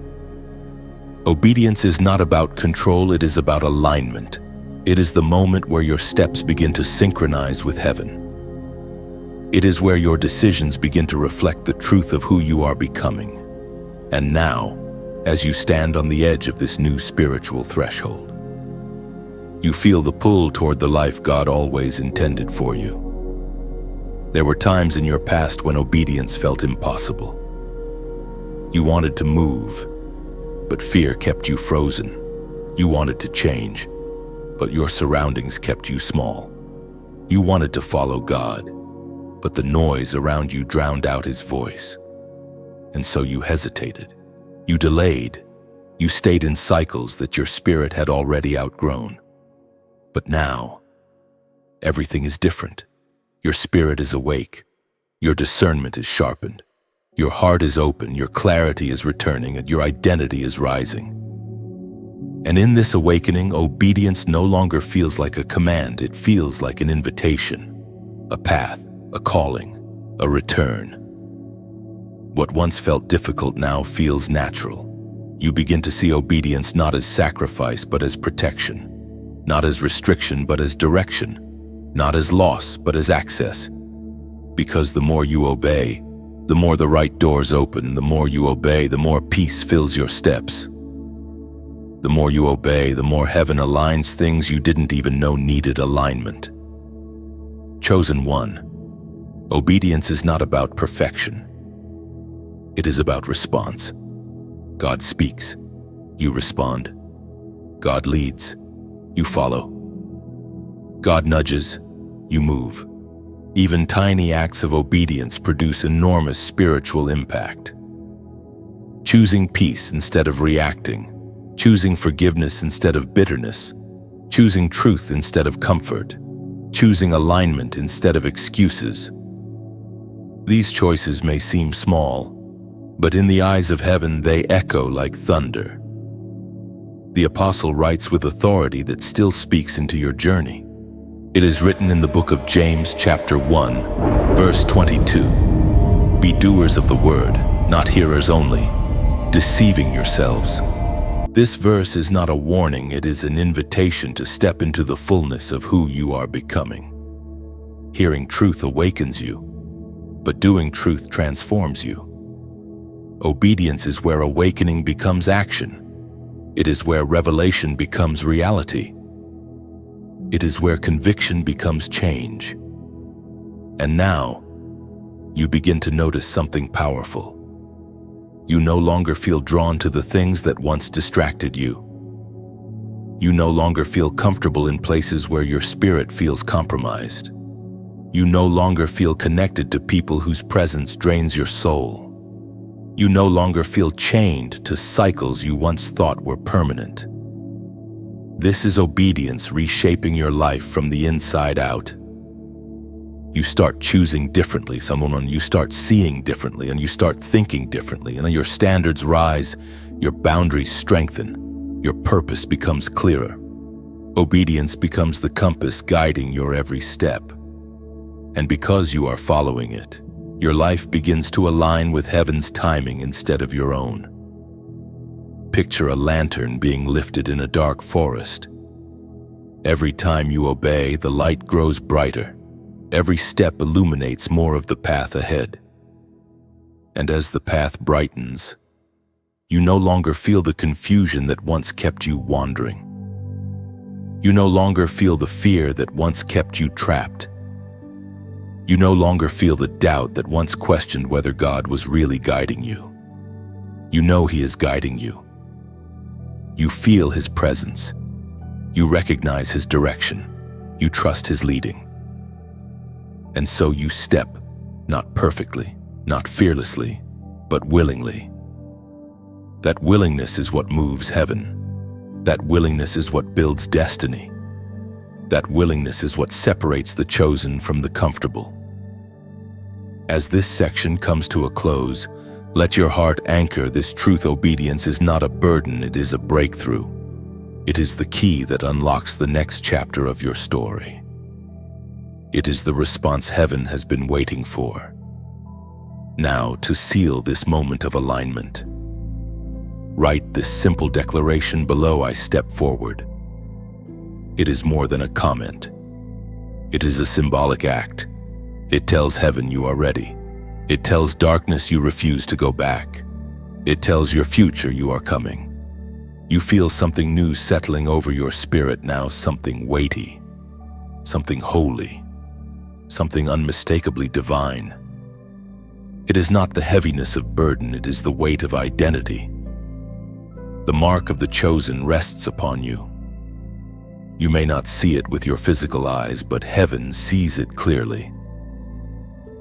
Obedience is not about control, it is about alignment. It is the moment where your steps begin to synchronize with heaven. It is where your decisions begin to reflect the truth of who you are becoming. And now, as you stand on the edge of this new spiritual threshold, you feel the pull toward the life God always intended for you. There were times in your past when obedience felt impossible. You wanted to move, but fear kept you frozen. You wanted to change, but your surroundings kept you small. You wanted to follow God, but the noise around you drowned out His voice. And so you hesitated. You delayed. You stayed in cycles that your spirit had already outgrown. But now, everything is different. Your spirit is awake. Your discernment is sharpened. Your heart is open, your clarity is returning, and your identity is rising. And in this awakening, obedience no longer feels like a command, it feels like an invitation, a path, a calling, a return. What once felt difficult now feels natural. You begin to see obedience not as sacrifice but as protection, not as restriction but as direction, not as loss but as access. Because the more you obey, the more the right doors open. The more you obey, the more peace fills your steps. The more you obey, the more heaven aligns things you didn't even know needed alignment. Chosen one. Obedience is not about perfection. It is about response. God speaks. You respond. God leads. You follow. God nudges. You move. Even tiny acts of obedience produce enormous spiritual impact. Choosing peace instead of reacting. Choosing forgiveness instead of bitterness. Choosing truth instead of comfort. Choosing alignment instead of excuses. These choices may seem small, but in the eyes of heaven they echo like thunder. The apostle writes with authority that still speaks into your journey. It is written in the book of James chapter 1, verse 22. Be doers of the word, not hearers only, deceiving yourselves. This verse is not a warning, it is an invitation to step into the fullness of who you are becoming. Hearing truth awakens you, but doing truth transforms you. Obedience is where awakening becomes action. It is where revelation becomes reality. It is where conviction becomes change. And now, you begin to notice something powerful. You no longer feel drawn to the things that once distracted you. You no longer feel comfortable in places where your spirit feels compromised. You no longer feel connected to people whose presence drains your soul. You no longer feel chained to cycles you once thought were permanent. This is obedience reshaping your life from the inside out. You start choosing differently, you start seeing differently, and you start thinking differently, and your standards rise, your boundaries strengthen, your purpose becomes clearer. Obedience becomes the compass guiding your every step. And because you are following it, your life begins to align with heaven's timing instead of your own. Picture a lantern being lifted in a dark forest. Every time you obey, the light grows brighter. Every step illuminates more of the path ahead. And as the path brightens, you no longer feel the confusion that once kept you wandering. You no longer feel the fear that once kept you trapped. You no longer feel the doubt that once questioned whether God was really guiding you. You know He is guiding you. You feel His presence. You recognize His direction. You trust His leading. And so you step, not perfectly, not fearlessly, but willingly. That willingness is what moves heaven. That willingness is what builds destiny. That willingness is what separates the chosen from the comfortable. As this section comes to a close, let your heart anchor this truth: obedience is not a burden, it is a breakthrough. It is the key that unlocks the next chapter of your story. It is the response heaven has been waiting for. Now, to seal this moment of alignment, write this simple declaration below: I step forward. It is more than a comment. It is a symbolic act. It tells heaven you are ready. It tells darkness you refuse to go back. It tells your future you are coming. You feel something new settling over your spirit now, something weighty, something holy, something unmistakably divine. It is not the heaviness of burden, it is the weight of identity. The mark of the chosen rests upon you. You may not see it with your physical eyes, but heaven sees it clearly.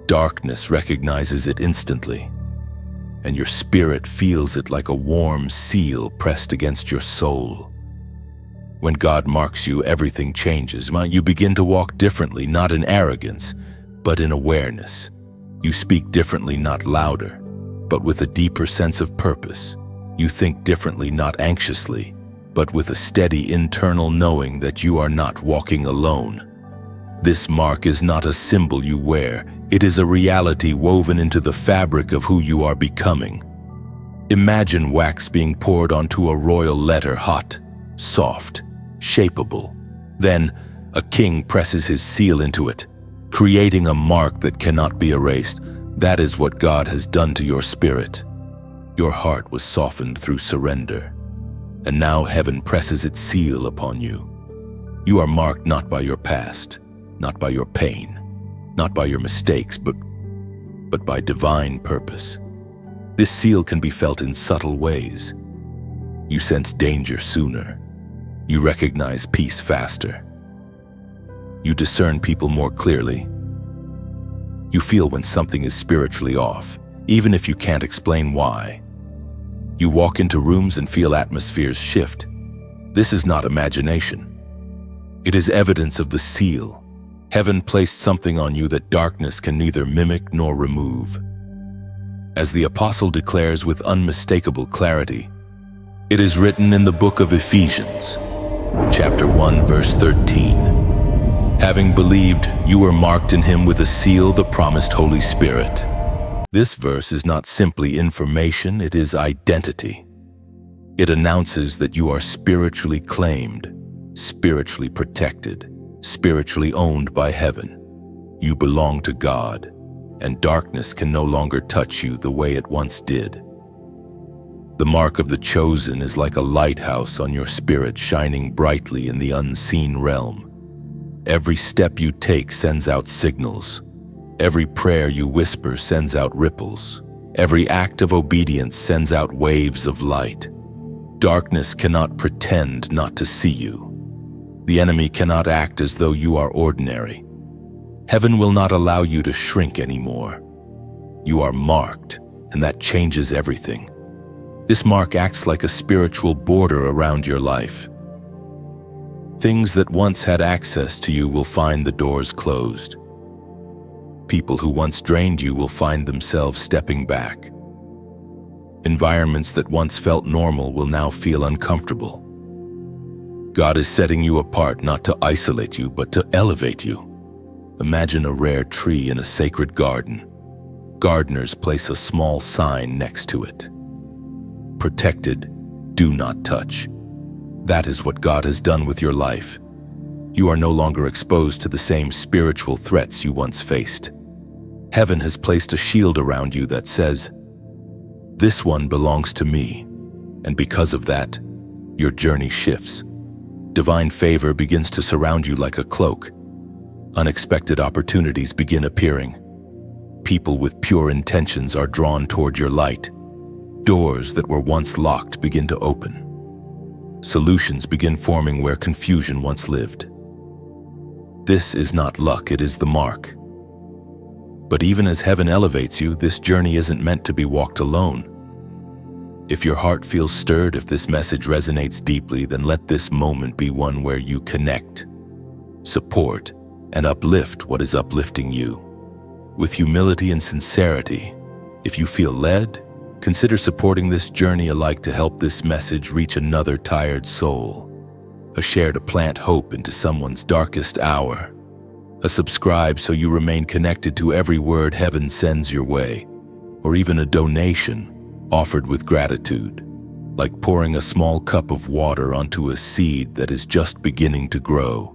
Darkness recognizes it instantly, and your spirit feels it like a warm seal pressed against your soul. When God marks you, everything changes. You begin to walk differently, not in arrogance, but in awareness. You speak differently, not louder, but with a deeper sense of purpose. You think differently, not anxiously, but with a steady internal knowing that you are not walking alone. This mark is not a symbol you wear, it is a reality woven into the fabric of who you are becoming. Imagine wax being poured onto a royal letter, hot, soft, shapeable. Then, a king presses his seal into it, creating a mark that cannot be erased. That is what God has done to your spirit. Your heart was softened through surrender, and now heaven presses its seal upon you. You are marked not by your past, not by your pain, not by your mistakes, but by divine purpose. This seal can be felt in subtle ways. You sense danger sooner. You recognize peace faster. You discern people more clearly. You feel when something is spiritually off, even if you can't explain why. You walk into rooms and feel atmospheres shift. This is not imagination. It is evidence of the seal. Heaven placed something on you that darkness can neither mimic nor remove. As the apostle declares with unmistakable clarity, it is written in the book of Ephesians, chapter 1, verse 13. Having believed, you were marked in him with a seal, the promised Holy Spirit. This verse is not simply information, it is identity. It announces that you are spiritually claimed, spiritually protected, spiritually owned by heaven. You belong to God, and darkness can no longer touch you the way it once did. The mark of the chosen is like a lighthouse on your spirit, shining brightly in the unseen realm. Every step you take sends out signals. Every prayer you whisper sends out ripples. Every act of obedience sends out waves of light. Darkness cannot pretend not to see you. The enemy cannot act as though you are ordinary. Heaven will not allow you to shrink anymore. You are marked, and that changes everything. This mark acts like a spiritual border around your life. Things that once had access to you will find the doors closed. People who once drained you will find themselves stepping back. Environments that once felt normal will now feel uncomfortable. God is setting you apart not to isolate you, but to elevate you. Imagine a rare tree in a sacred garden. Gardeners place a small sign next to it. Protected, do not touch. That is what God has done with your life. You are no longer exposed to the same spiritual threats you once faced. Heaven has placed a shield around you that says, "This one belongs to me," and because of that, your journey shifts. Divine favor begins to surround you like a cloak. Unexpected opportunities begin appearing. People with pure intentions are drawn toward your light. Doors that were once locked begin to open. Solutions begin forming where confusion once lived. This is not luck, it is the mark. But even as heaven elevates you, this journey isn't meant to be walked alone. If your heart feels stirred, if this message resonates deeply, then let this moment be one where you connect, support, and uplift what is uplifting you. With humility and sincerity, if you feel led, consider supporting this journey alike to help this message reach another tired soul. A share to plant hope into someone's darkest hour. A subscribe so you remain connected to every word heaven sends your way. Or even a donation offered with gratitude, like pouring a small cup of water onto a seed that is just beginning to grow.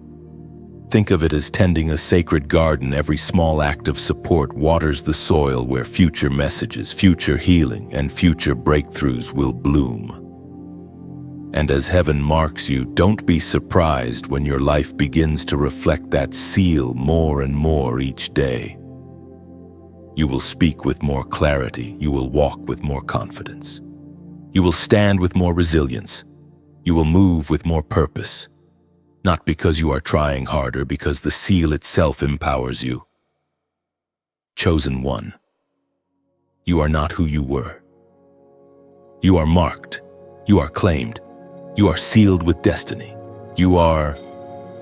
Think of it as tending a sacred garden. Every small act of support waters the soil where future messages, future healing, and future breakthroughs will bloom. And as heaven marks you, don't be surprised when your life begins to reflect that seal more and more each day. You will speak with more clarity. You will walk with more confidence. You will stand with more resilience. You will move with more purpose. Not because you are trying harder, because the seal itself empowers you. Chosen one. You are not who you were. You are marked. You are claimed. You are sealed with destiny. You are,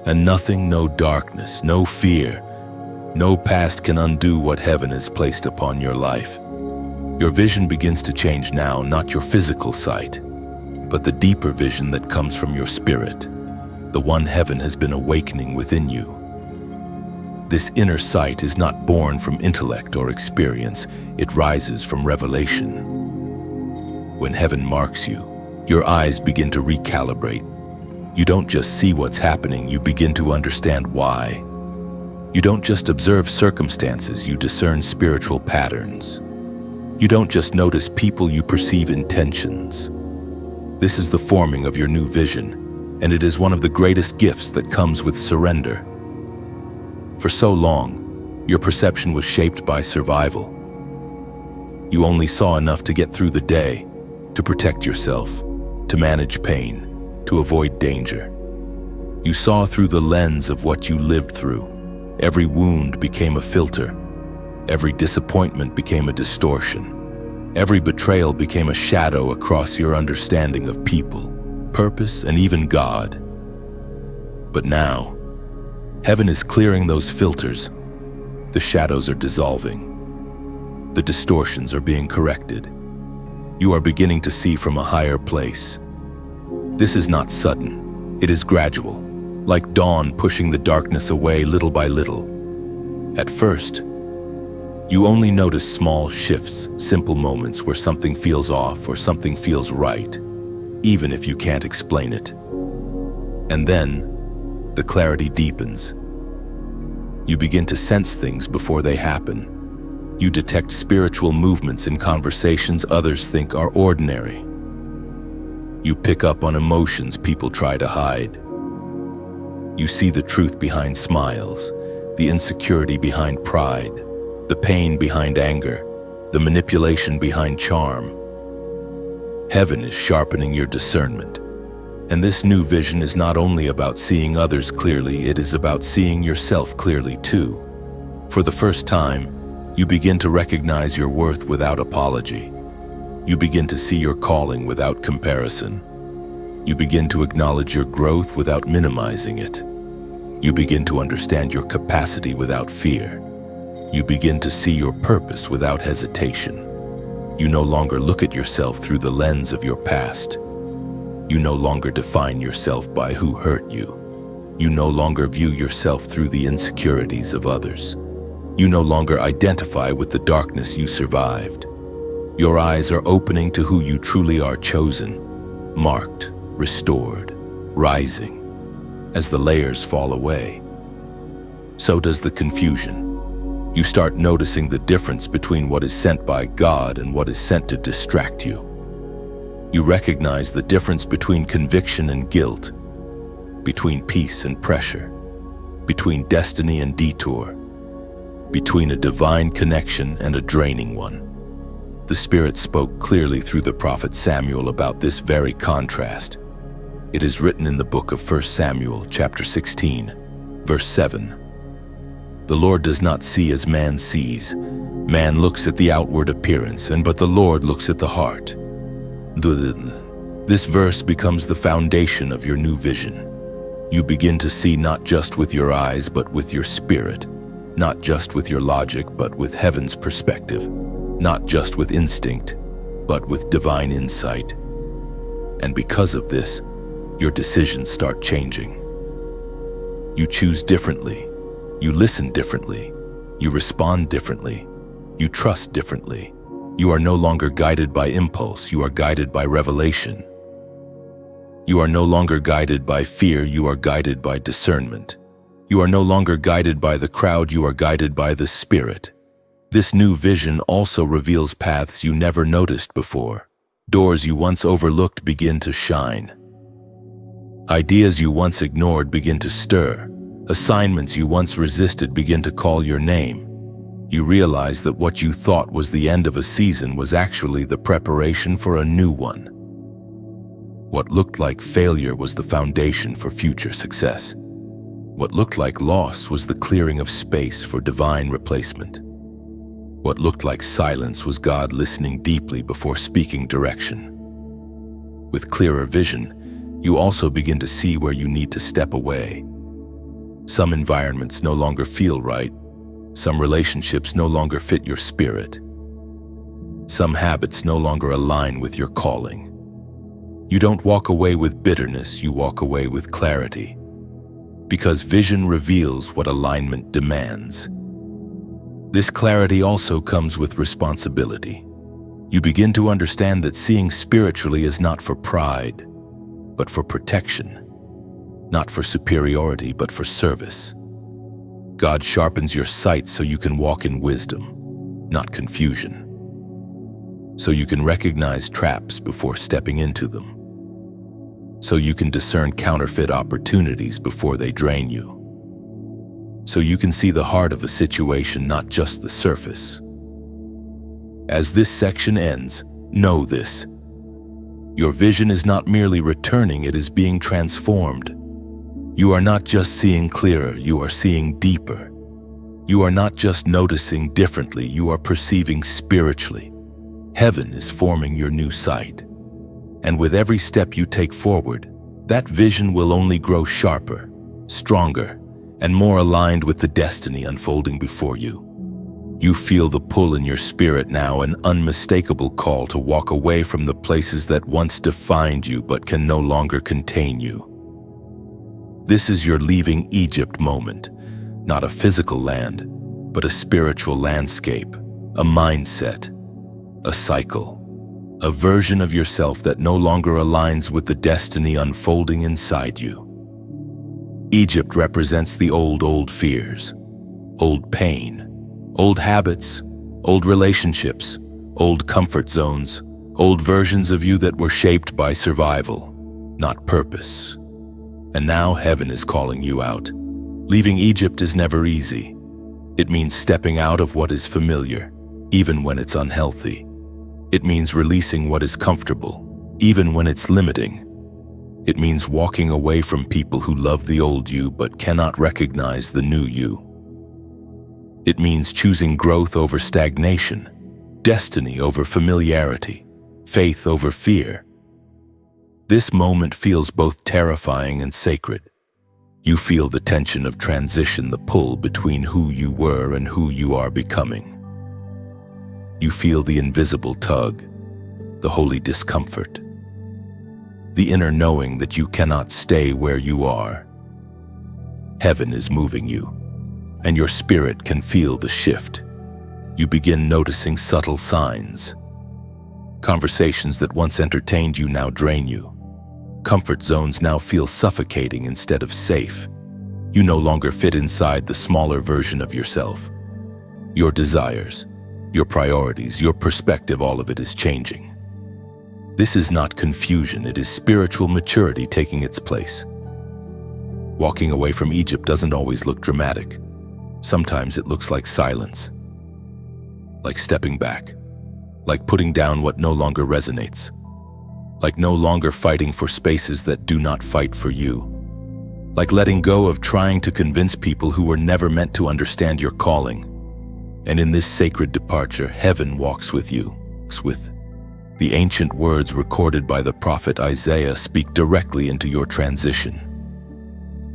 and nothing, no darkness, no fear, no past can undo what heaven has placed upon your life. Your vision begins to change now, not your physical sight, but the deeper vision that comes from your spirit, the one heaven has been awakening within you. This inner sight is not born from intellect or experience, it rises from revelation. When heaven marks you, your eyes begin to recalibrate. You don't just see what's happening, you begin to understand why. You don't just observe circumstances, you discern spiritual patterns. You don't just notice people, you perceive intentions. This is the forming of your new vision, and it is one of the greatest gifts that comes with surrender. For so long, your perception was shaped by survival. You only saw enough to get through the day, to protect yourself, to manage pain, to avoid danger. You saw through the lens of what you lived through. Every wound became a filter. Every disappointment became a distortion. Every betrayal became a shadow across your understanding of people, purpose, and even God. But now, heaven is clearing those filters. The shadows are dissolving. The distortions are being corrected. You are beginning to see from a higher place. This is not sudden. It is gradual, like dawn pushing the darkness away little by little. At first, you only notice small shifts, simple moments where something feels off or something feels right, even if you can't explain it. And then, the clarity deepens. You begin to sense things before they happen. You detect spiritual movements in conversations others think are ordinary. You pick up on emotions people try to hide. You see the truth behind smiles, the insecurity behind pride, the pain behind anger, the manipulation behind charm. Heaven is sharpening your discernment. And this new vision is not only about seeing others clearly, it is about seeing yourself clearly too. For the first time, you begin to recognize your worth without apology. You begin to see your calling without comparison. You begin to acknowledge your growth without minimizing it. You begin to understand your capacity without fear. You begin to see your purpose without hesitation. You no longer look at yourself through the lens of your past. You no longer define yourself by who hurt you. You no longer view yourself through the insecurities of others. You no longer identify with the darkness you survived. Your eyes are opening to who you truly are, chosen, marked, restored, rising. As the layers fall away, so does the confusion. You start noticing the difference between what is sent by God and what is sent to distract you. You recognize the difference between conviction and guilt, between peace and pressure, between destiny and detour, between a divine connection and a draining one. The Spirit spoke clearly through the prophet Samuel about this very contrast. It is written in the book of 1 Samuel, chapter 16, verse 7. The Lord does not see as man sees. Man looks at the outward appearance, but the Lord looks at the heart. This verse becomes the foundation of your new vision. You begin to see not just with your eyes, but with your spirit. Not just with your logic, but with heaven's perspective. Not just with instinct, but with divine insight. And because of this, your decisions start changing. You choose differently. You listen differently. You respond differently. You trust differently. You are no longer guided by impulse. You are guided by revelation. You are no longer guided by fear. You are guided by discernment. You are no longer guided by the crowd. You are guided by the Spirit. This new vision also reveals paths you never noticed before. Doors you once overlooked begin to shine. Ideas you once ignored begin to stir. Assignments you once resisted begin to call your name. You realize that what you thought was the end of a season was actually the preparation for a new one. What looked like failure was the foundation for future success. What looked like loss was the clearing of space for divine replacement. What looked like silence was God listening deeply before speaking direction. With clearer vision, you also begin to see where you need to step away. Some environments no longer feel right. Some relationships no longer fit your spirit. Some habits no longer align with your calling. You don't walk away with bitterness, you walk away with clarity. Because vision reveals what alignment demands. This clarity also comes with responsibility. You begin to understand that seeing spiritually is not for pride, but for protection. Not for superiority, but for service. God sharpens your sight so you can walk in wisdom, not confusion. So you can recognize traps before stepping into them. So you can discern counterfeit opportunities before they drain you. So you can see the heart of a situation, not just the surface. As this section ends, know this. Your vision is not merely returning, it is being transformed. You are not just seeing clearer, you are seeing deeper. You are not just noticing differently, you are perceiving spiritually. Heaven is forming your new sight. And with every step you take forward, that vision will only grow sharper, stronger, and more aligned with the destiny unfolding before you. You feel the pull in your spirit now, an unmistakable call to walk away from the places that once defined you but can no longer contain you. This is your leaving Egypt moment, not a physical land, but a spiritual landscape, a mindset, a cycle, a version of yourself that no longer aligns with the destiny unfolding inside you. Egypt represents the old fears, old pain, old habits, old relationships, old comfort zones, old versions of you that were shaped by survival, not purpose. And now heaven is calling you out. Leaving Egypt is never easy. It means stepping out of what is familiar, even when it's unhealthy. It means releasing what is comfortable, Even when it's limiting, it means walking away from people who love the old you but cannot recognize the new you. It means choosing growth over stagnation, destiny over familiarity, faith over fear. This moment feels both terrifying and sacred. You feel the tension of transition, the pull between who you were and who you are becoming. You feel the invisible tug, the holy discomfort, the inner knowing that you cannot stay where you are. Heaven is moving you, and your spirit can feel the shift. You begin noticing subtle signs. Conversations that once entertained you now drain you. Comfort zones now feel suffocating instead of safe. You no longer fit inside the smaller version of yourself. Your desires, your priorities, your perspective, all of it is changing. This is not confusion, it is spiritual maturity taking its place. Walking away from Egypt doesn't always look dramatic. Sometimes it looks like silence, like stepping back, like putting down what no longer resonates, like no longer fighting for spaces that do not fight for you, like letting go of trying to convince people who were never meant to understand your calling. And in this sacred departure, heaven walks with you. The ancient words recorded by the prophet Isaiah speak directly into your transition.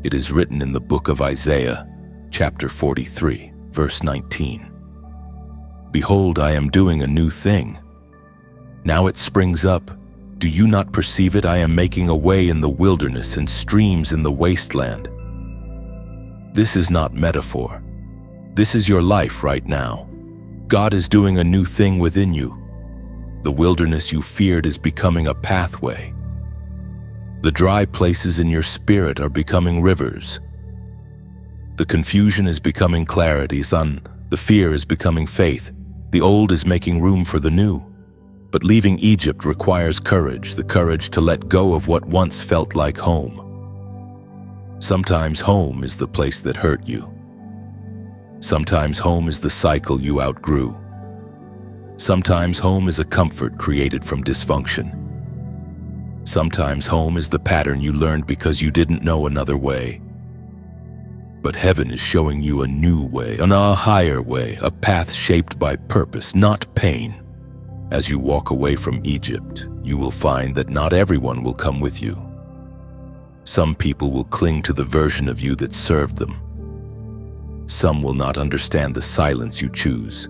It is written in the book of Isaiah, chapter 43, verse 19. Behold, I am doing a new thing. Now it springs up. Do you not perceive it? I am making a way in the wilderness and streams in the wasteland. This is not metaphor. This is your life right now. God is doing a new thing within you. The wilderness you feared is becoming a pathway. The dry places in your spirit are becoming rivers. The confusion is becoming clarity, the fear is becoming faith. The old is making room for the new. But leaving Egypt requires courage, the courage to let go of what once felt like home. Sometimes home is the place that hurt you. Sometimes home is the cycle you outgrew. Sometimes home is a comfort created from dysfunction. Sometimes home is the pattern you learned because you didn't know another way. But heaven is showing you a new way, a higher way, a path shaped by purpose, not pain. As you walk away from Egypt, you will find that not everyone will come with you. Some people will cling to the version of you that served them. Some will not understand the silence you choose.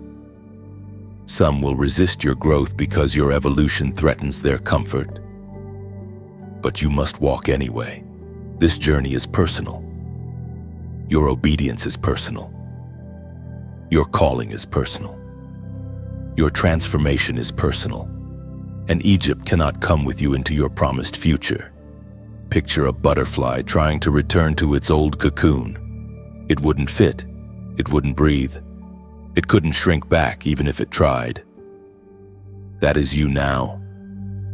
Some will resist your growth because your evolution threatens their comfort. But you must walk anyway. This journey is personal. Your obedience is personal. Your calling is personal. Your transformation is personal, and Egypt cannot come with you into your promised future. Picture a butterfly trying to return to its old cocoon. It wouldn't fit, it wouldn't breathe, it couldn't shrink back even if it tried. That is you now.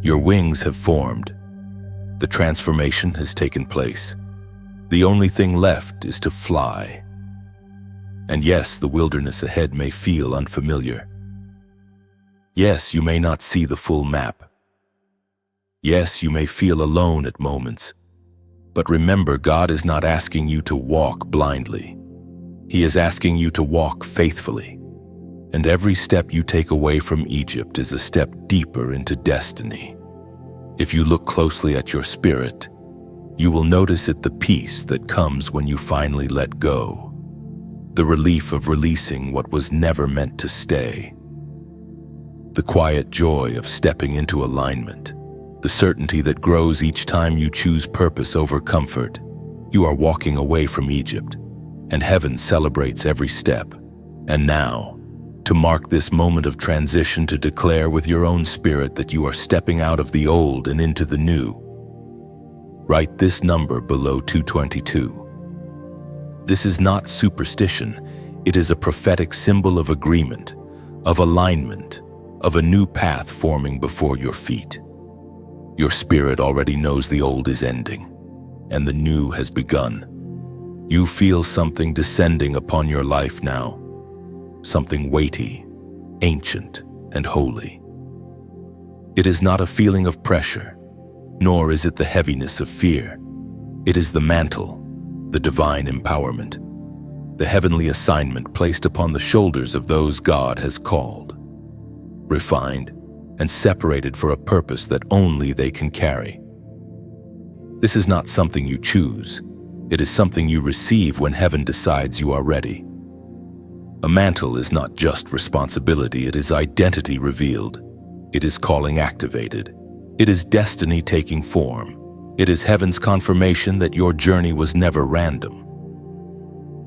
Your wings have formed. The transformation has taken place. The only thing left is to fly. And yes, the wilderness ahead may feel unfamiliar. Yes, you may not see the full map. Yes, you may feel alone at moments. But remember, God is not asking you to walk blindly. He is asking you to walk faithfully. And every step you take away from Egypt is a step deeper into destiny. If you look closely at your spirit, you will notice the peace that comes when you finally let go. The relief of releasing what was never meant to stay. The quiet joy of stepping into alignment, the certainty that grows each time you choose purpose over comfort. You are walking away from Egypt, and heaven celebrates every step. And now, to mark this moment of transition, to declare with your own spirit that you are stepping out of the old and into the new. Write this number below 222. This is not superstition, it is a prophetic symbol of agreement, of alignment, of a new path forming before your feet. Your spirit already knows the old is ending, and the new has begun. You feel something descending upon your life now, something weighty, ancient, and holy. It is not a feeling of pressure, nor is it the heaviness of fear. It is the mantle, the divine empowerment, the heavenly assignment placed upon the shoulders of those God has called, refined, and separated for a purpose that only they can carry. This is not something you choose. It is something you receive when heaven decides you are ready. A mantle is not just responsibility, it is identity revealed. It is calling activated. It is destiny taking form. It is heaven's confirmation that your journey was never random.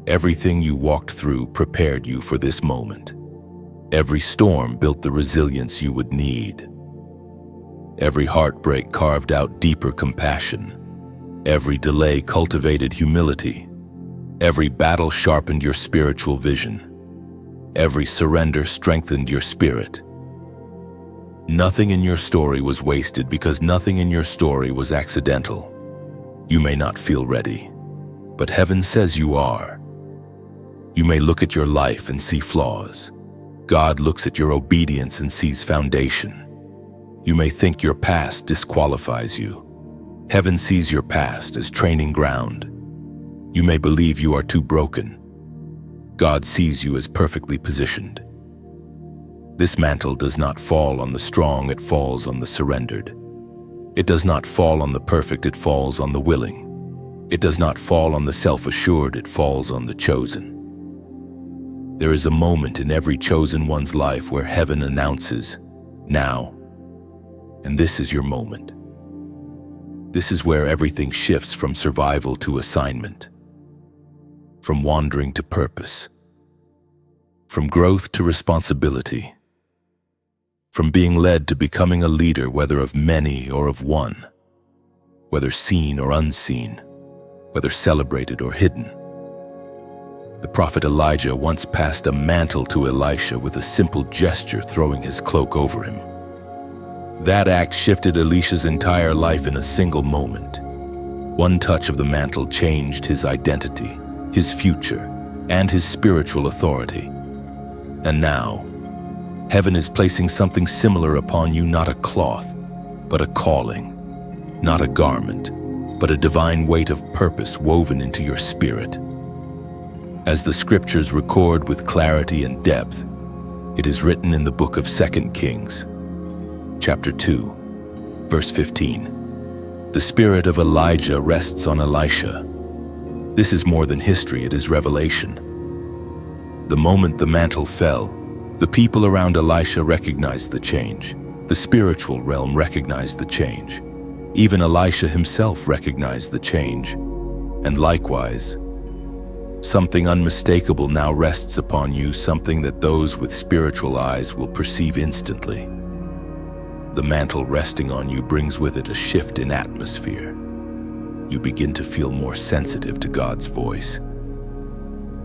Everything you walked through prepared you for this moment. Every storm built the resilience you would need. Every heartbreak carved out deeper compassion. Every delay cultivated humility. Every battle sharpened your spiritual vision. Every surrender strengthened your spirit. Nothing in your story was wasted because nothing in your story was accidental. You may not feel ready, but heaven says you are. You may look at your life and see flaws. God looks at your obedience and sees foundation. You may think your past disqualifies you. Heaven sees your past as training ground. You may believe you are too broken. God sees you as perfectly positioned. This mantle does not fall on the strong, it falls on the surrendered. It does not fall on the perfect, it falls on the willing. It does not fall on the self-assured, it falls on the chosen. There is a moment in every chosen one's life where heaven announces, now. And this is your moment. This is where everything shifts from survival to assignment, from wandering to purpose, from growth to responsibility, from being led to becoming a leader, whether of many or of one, whether seen or unseen, whether celebrated or hidden. The prophet Elijah once passed a mantle to Elisha with a simple gesture, throwing his cloak over him. That act shifted Elisha's entire life in a single moment. One touch of the mantle changed his identity, his future, and his spiritual authority. And now, heaven is placing something similar upon you, not a cloth, but a calling, not a garment, but a divine weight of purpose woven into your spirit. As the scriptures record with clarity and depth, it is written in the book of 2 Kings, chapter 2, verse 15. The spirit of Elijah rests on Elisha. This is more than history, it is revelation. The moment the mantle fell, the people around Elisha recognized the change. The spiritual realm recognized the change. Even Elisha himself recognized the change. And likewise, something unmistakable now rests upon you, something that those with spiritual eyes will perceive instantly. The mantle resting on you brings with it a shift in atmosphere. You begin to feel more sensitive to God's voice.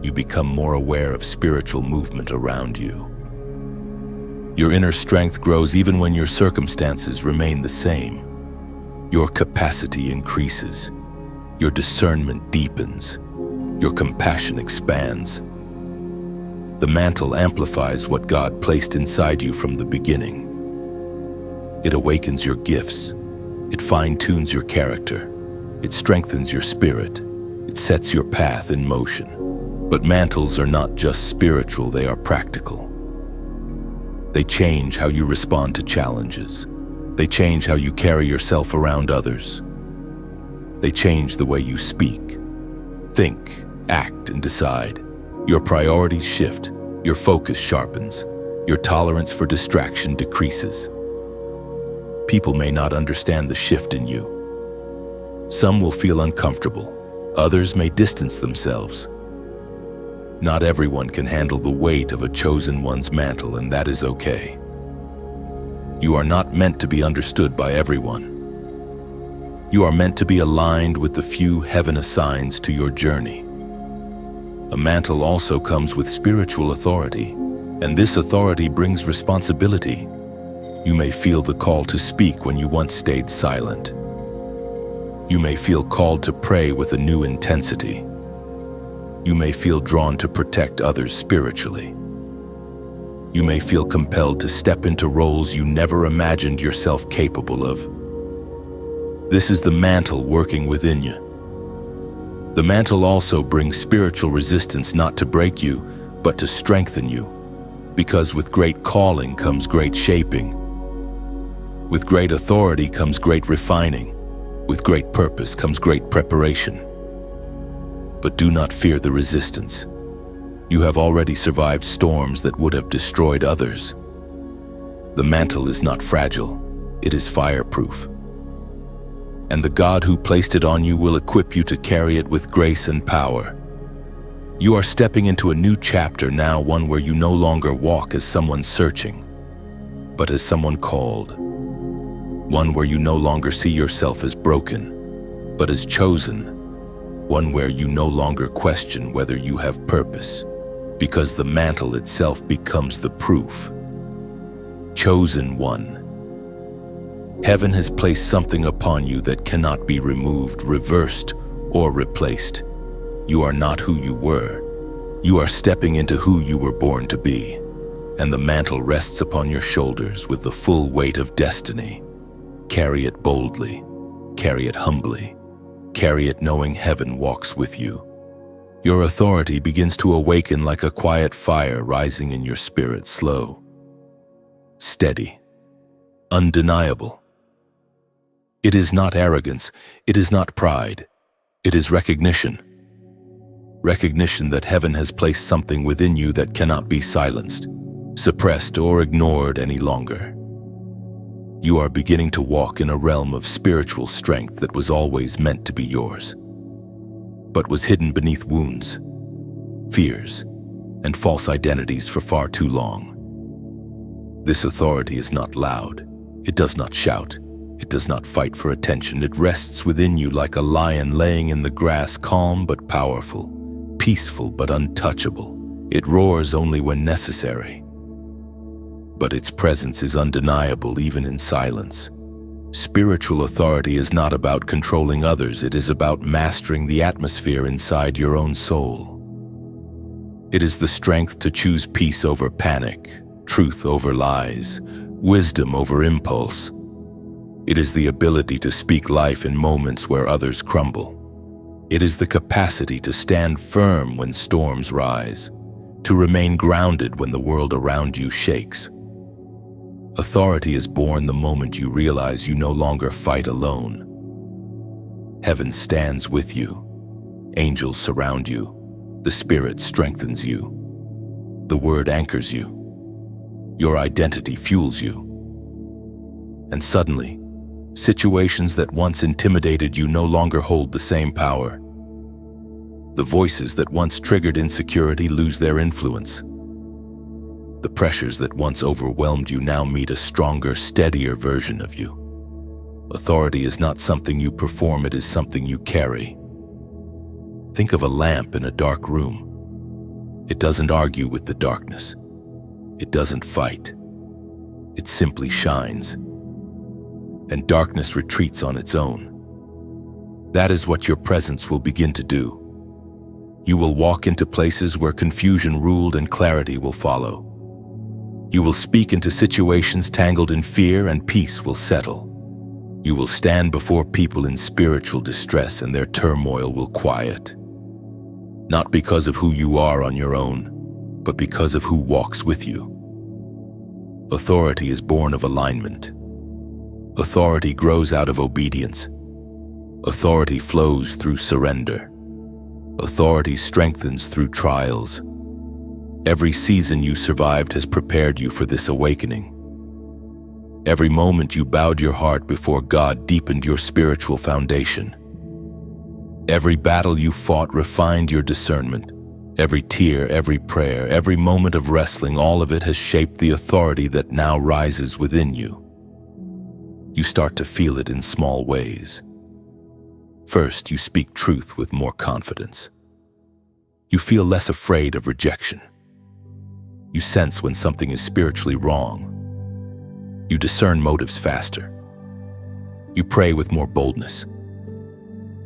You become more aware of spiritual movement around you. Your inner strength grows even when your circumstances remain the same. Your capacity increases. Your discernment deepens. Your compassion expands. The mantle amplifies what God placed inside you from the beginning. It awakens your gifts. It fine-tunes your character. It strengthens your spirit. It sets your path in motion. But mantles are not just spiritual, they are practical. They change how you respond to challenges. They change how you carry yourself around others. They change the way you speak, think, act, and decide. Your priorities shift, your focus sharpens, your tolerance for distraction decreases. People may not understand the shift in you. Some will feel uncomfortable. Others may distance themselves. Not everyone can handle the weight of a chosen one's mantle, and that is okay. You are not meant to be understood by everyone. You are meant to be aligned with the few heaven assigns to your journey. A mantle also comes with spiritual authority, and this authority brings responsibility. You may feel the call to speak when you once stayed silent. You may feel called to pray with a new intensity. You may feel drawn to protect others spiritually. You may feel compelled to step into roles you never imagined yourself capable of. This is the mantle working within you. The mantle also brings spiritual resistance, not to break you, but to strengthen you. Because with great calling comes great shaping. With great authority comes great refining. With great purpose comes great preparation. But do not fear the resistance. You have already survived storms that would have destroyed others. The mantle is not fragile, it is fireproof. And the God who placed it on you will equip you to carry it with grace and power. You are stepping into a new chapter now, one where you no longer walk as someone searching, but as someone called. One where you no longer see yourself as broken, but as chosen. One where you no longer question whether you have purpose, because the mantle itself becomes the proof. Chosen one. Heaven has placed something upon you that cannot be removed, reversed, or replaced. You are not who you were. You are stepping into who you were born to be, and the mantle rests upon your shoulders with the full weight of destiny. Carry it boldly, carry it humbly, carry it knowing heaven walks with you. Your authority begins to awaken like a quiet fire rising in your spirit, slow, steady, undeniable. It is not arrogance, it is not pride, it is recognition. Recognition that heaven has placed something within you that cannot be silenced, suppressed, or ignored any longer. You are beginning to walk in a realm of spiritual strength that was always meant to be yours, but was hidden beneath wounds, fears, and false identities for far too long. This authority is not loud, it does not shout, it does not fight for attention. It rests within you like a lion laying in the grass, calm but powerful, peaceful but untouchable. It roars only when necessary, but its presence is undeniable even in silence. Spiritual authority is not about controlling others, it is about mastering the atmosphere inside your own soul. It is the strength to choose peace over panic, truth over lies, wisdom over impulse. It is the ability to speak life in moments where others crumble. It is the capacity to stand firm when storms rise, to remain grounded when the world around you shakes. Authority is born the moment you realize you no longer fight alone. Heaven stands with you. Angels surround you. The Spirit strengthens you. The Word anchors you. Your identity fuels you. And suddenly, situations that once intimidated you no longer hold the same power. The voices that once triggered insecurity lose their influence. The pressures that once overwhelmed you now meet a stronger, steadier version of you. Authority is not something you perform, it is something you carry. Think of a lamp in a dark room. It doesn't argue with the darkness. It doesn't fight. It simply shines. And darkness retreats on its own. That is what your presence will begin to do. You will walk into places where confusion ruled and clarity will follow. You will speak into situations tangled in fear and peace will settle. You will stand before people in spiritual distress and their turmoil will quiet. Not because of who you are on your own, but because of who walks with you. Authority is born of alignment. Authority grows out of obedience. Authority flows through surrender. Authority strengthens through trials. Every season you survived has prepared you for this awakening. Every moment you bowed your heart before God deepened your spiritual foundation. Every battle you fought refined your discernment. Every tear, every prayer, every moment of wrestling, all of it has shaped the authority that now rises within you. You start to feel it in small ways. First, you speak truth with more confidence. You feel less afraid of rejection. You sense when something is spiritually wrong. You discern motives faster. You pray with more boldness.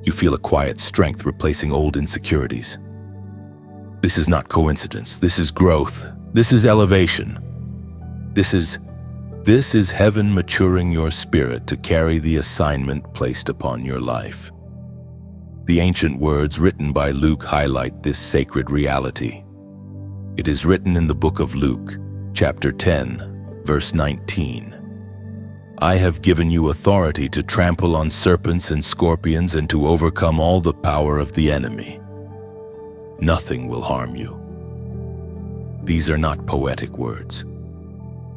You feel a quiet strength replacing old insecurities. This is not coincidence. This is growth. This is elevation. This is heaven maturing your spirit to carry the assignment placed upon your life. The ancient words written by Luke highlight this sacred reality. It is written in the book of Luke, chapter 10, verse 19. I have given you authority to trample on serpents and scorpions and to overcome all the power of the enemy. Nothing will harm you. These are not poetic words.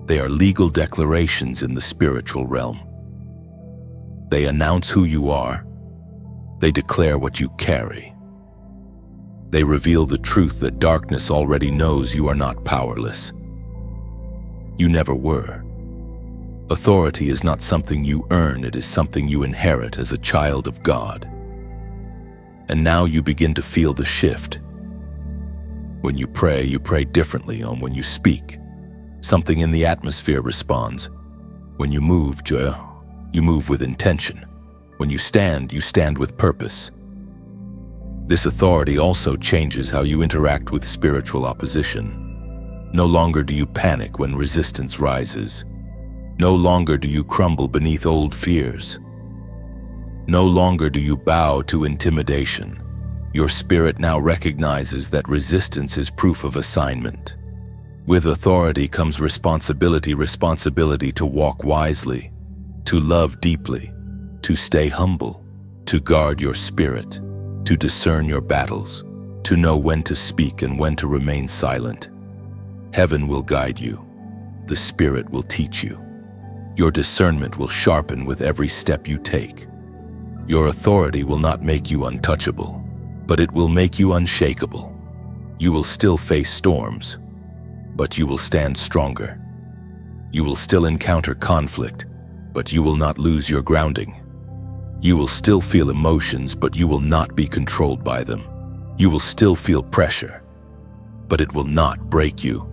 They are legal declarations in the spiritual realm. They announce who you are. They declare what you carry. They reveal the truth that darkness already knows you are not powerless. You never were. Authority is not something you earn, it is something you inherit as a child of God. And now you begin to feel the shift. When you pray differently than when you speak. Something in the atmosphere responds. When you move with intention. When you stand with purpose. This authority also changes how you interact with spiritual opposition. No longer do you panic when resistance rises. No longer do you crumble beneath old fears. No longer do you bow to intimidation. Your spirit now recognizes that resistance is proof of assignment. With authority comes responsibility to walk wisely, to love deeply, to stay humble, to guard your spirit, to discern your battles, to know when to speak and when to remain silent. Heaven will guide you. The Spirit will teach you. Your discernment will sharpen with every step you take. Your authority will not make you untouchable, but it will make you unshakable. You will still face storms, but you will stand stronger. You will still encounter conflict, but you will not lose your grounding. You will still feel emotions, but you will not be controlled by them. You will still feel pressure, but it will not break you.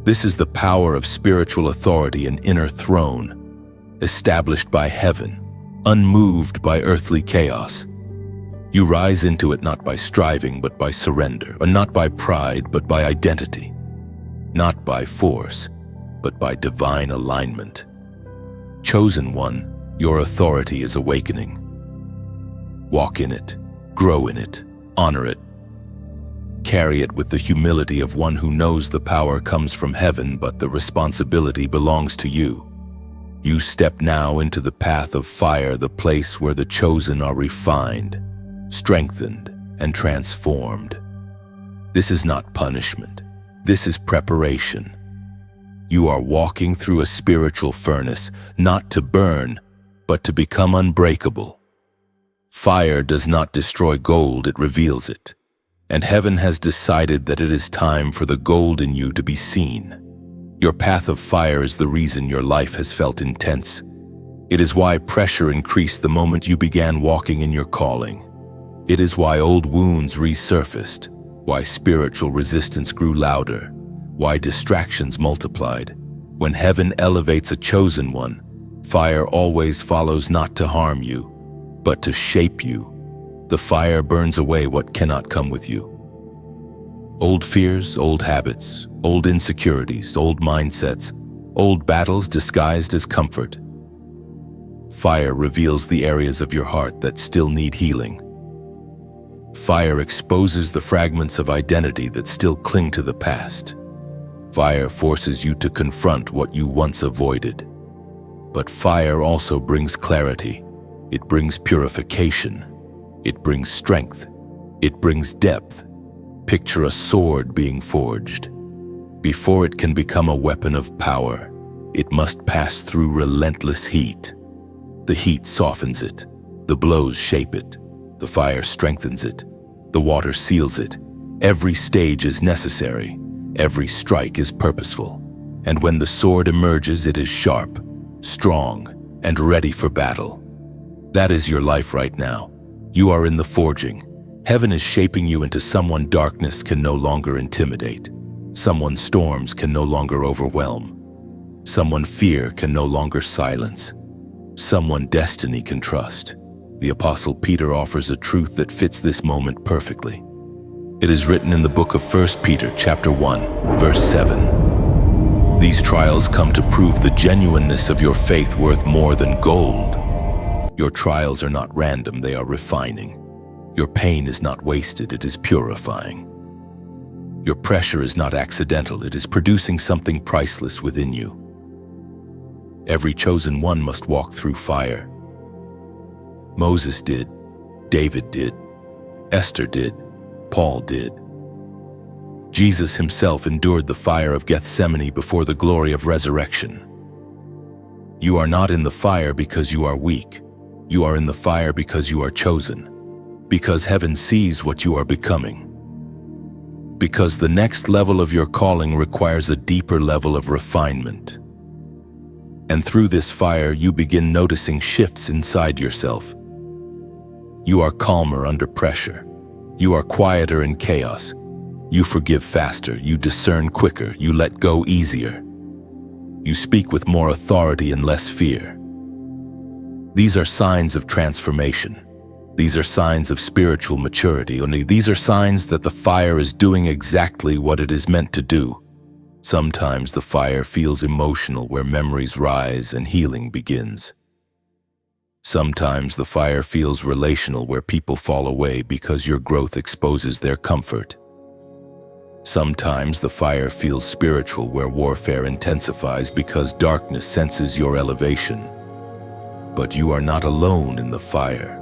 This is the power of spiritual authority, an inner throne, established by heaven, unmoved by earthly chaos. You rise into it not by striving, but by surrender, or not by pride, but by identity, not by force, but by divine alignment. Chosen one, your authority is awakening. Walk in it, grow in it, honor it. Carry it with the humility of one who knows the power comes from heaven, but the responsibility belongs to you. You step now into the path of fire, the place where the chosen are refined, strengthened, and transformed. This is not punishment. This is preparation. You are walking through a spiritual furnace, not to burn, but to become unbreakable. Fire does not destroy gold, it reveals it. And heaven has decided that it is time for the gold in you to be seen. Your path of fire is the reason your life has felt intense. It is why pressure increased the moment you began walking in your calling. It is why old wounds resurfaced, why spiritual resistance grew louder, why distractions multiplied. When heaven elevates a chosen one, fire always follows, not to harm you, but to shape you. The fire burns away what cannot come with you. Old fears, old habits, old insecurities, old mindsets, old battles disguised as comfort. Fire reveals the areas of your heart that still need healing. Fire exposes the fragments of identity that still cling to the past. Fire forces you to confront what you once avoided. But fire also brings clarity. It brings purification. It brings strength. It brings depth. Picture a sword being forged. Before it can become a weapon of power, it must pass through relentless heat. The heat softens it. The blows shape it. The fire strengthens it. The water seals it. Every stage is necessary. Every strike is purposeful. And when the sword emerges, it is sharp, strong, and ready for battle. That is your life right now. You are in the forging. Heaven is shaping you into someone darkness can no longer intimidate. Someone storms can no longer overwhelm. Someone fear can no longer silence. Someone destiny can trust. The Apostle Peter offers a truth that fits this moment perfectly. It is written in the book of 1 Peter chapter 1, verse 7. These trials come to prove the genuineness of your faith worth more than gold. Your trials are not random, they are refining. Your pain is not wasted, it is purifying. Your pressure is not accidental, it is producing something priceless within you. Every chosen one must walk through fire. Moses did, David did, Esther did, Paul did. Jesus himself endured the fire of Gethsemane before the glory of resurrection. You are not in the fire because you are weak. You are in the fire because you are chosen. Because heaven sees what you are becoming. Because the next level of your calling requires a deeper level of refinement. And through this fire, you begin noticing shifts inside yourself. You are calmer under pressure. You are quieter in chaos. You forgive faster, you discern quicker, you let go easier. You speak with more authority and less fear. These are signs of transformation. These are signs of spiritual maturity, only these are signs that the fire is doing exactly what it is meant to do. Sometimes the fire feels emotional, where memories rise and healing begins. Sometimes the fire feels relational, where people fall away because your growth exposes their comfort. Sometimes the fire feels spiritual, where warfare intensifies because darkness senses your elevation. But you are not alone in the fire.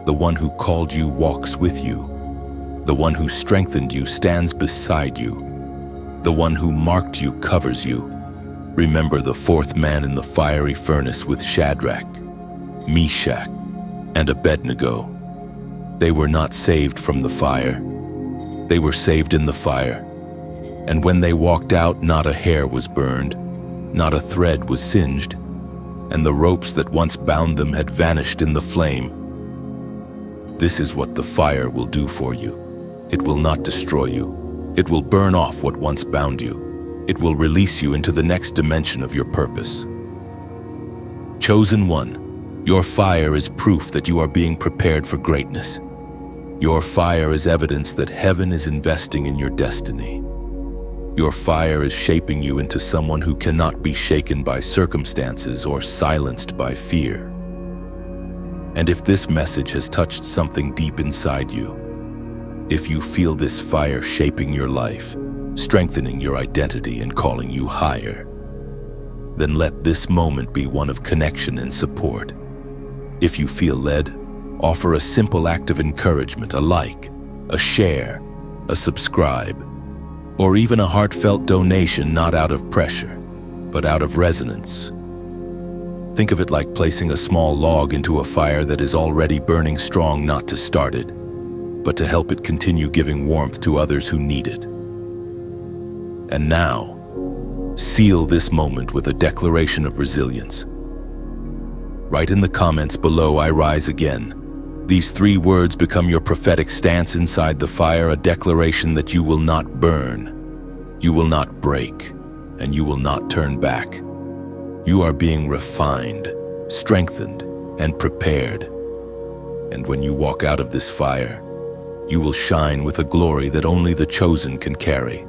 The one who called you walks with you. The one who strengthened you stands beside you. The one who marked you covers you. Remember the fourth man in the fiery furnace with Shadrach, Meshach, and Abednego. They were not saved from the fire. They were saved in the fire. And when they walked out, not a hair was burned, not a thread was singed, and the ropes that once bound them had vanished in the flame. This is what the fire will do for you. It will not destroy you. It will burn off what once bound you. It will release you into the next dimension of your purpose. Chosen one, your fire is proof that you are being prepared for greatness. Your fire is evidence that heaven is investing in your destiny. Your fire is shaping you into someone who cannot be shaken by circumstances or silenced by fear. And if this message has touched something deep inside you, if you feel this fire shaping your life, strengthening your identity and calling you higher, then let this moment be one of connection and support. If you feel led, offer a simple act of encouragement, a like, a share, a subscribe, or even a heartfelt donation, not out of pressure, but out of resonance. Think of it like placing a small log into a fire that is already burning strong, not to start it, but to help it continue giving warmth to others who need it. And now, seal this moment with a declaration of resilience. Write in the comments below, "I rise again." These 3 words become your prophetic stance inside the fire, a declaration that you will not burn, you will not break, and you will not turn back. You are being refined, strengthened, and prepared. And when you walk out of this fire, you will shine with a glory that only the chosen can carry.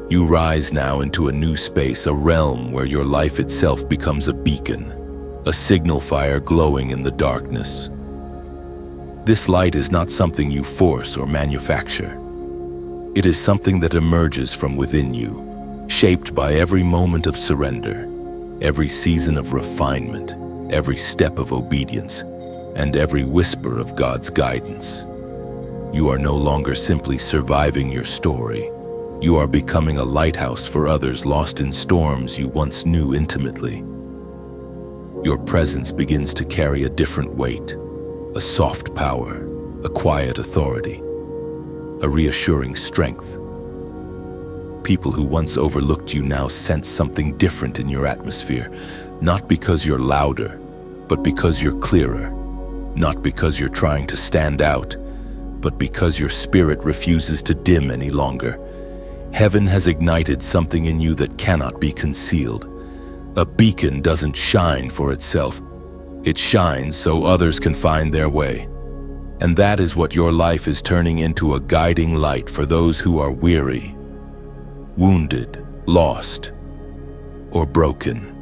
You rise now into a new space, a realm where your life itself becomes a beacon, a signal fire glowing in the darkness. This light is not something you force or manufacture. It is something that emerges from within you, shaped by every moment of surrender, every season of refinement, every step of obedience, and every whisper of God's guidance. You are no longer simply surviving your story. You are becoming a lighthouse for others lost in storms you once knew intimately. Your presence begins to carry a different weight, a soft power, a quiet authority, a reassuring strength. People who once overlooked you now sense something different in your atmosphere, not because you're louder, but because you're clearer, not because you're trying to stand out, but because your spirit refuses to dim any longer. Heaven has ignited something in you that cannot be concealed. A beacon doesn't shine for itself. It shines so others can find their way. And that is what your life is turning into, a guiding light for those who are weary, wounded, lost. or broken.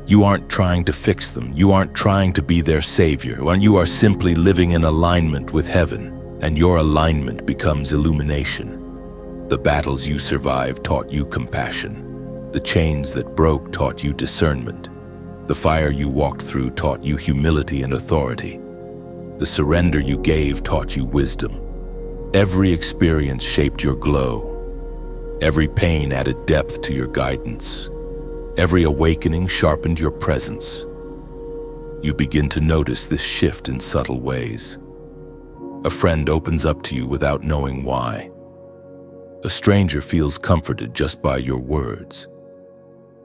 You aren't trying to fix them. You aren't trying to be their savior. When you are simply living in alignment with heaven, and your alignment becomes illumination. The battles you survived taught you compassion. The chains that broke taught you discernment. The fire you walked through taught you humility and authority. The surrender you gave taught you wisdom. Every experience shaped your glow. Every pain added depth to your guidance. Every awakening sharpened your presence. You begin to notice this shift in subtle ways. A friend opens up to you without knowing why. A stranger feels comforted just by your words.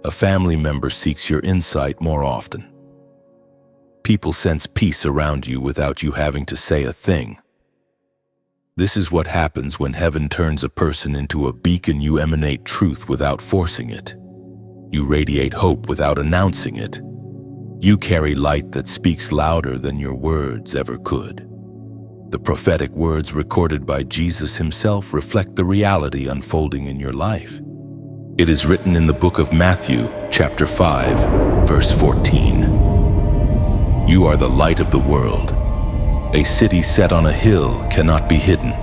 A family member seeks your insight more often. People sense peace around you without you having to say a thing. This is what happens when heaven turns a person into a beacon. You emanate truth without forcing it. You radiate hope without announcing it. You carry light that speaks louder than your words ever could. The prophetic words recorded by Jesus himself reflect the reality unfolding in your life. It is written in the book of Matthew, chapter 5, verse 14. You are the light of the world. A city set on a hill cannot be hidden.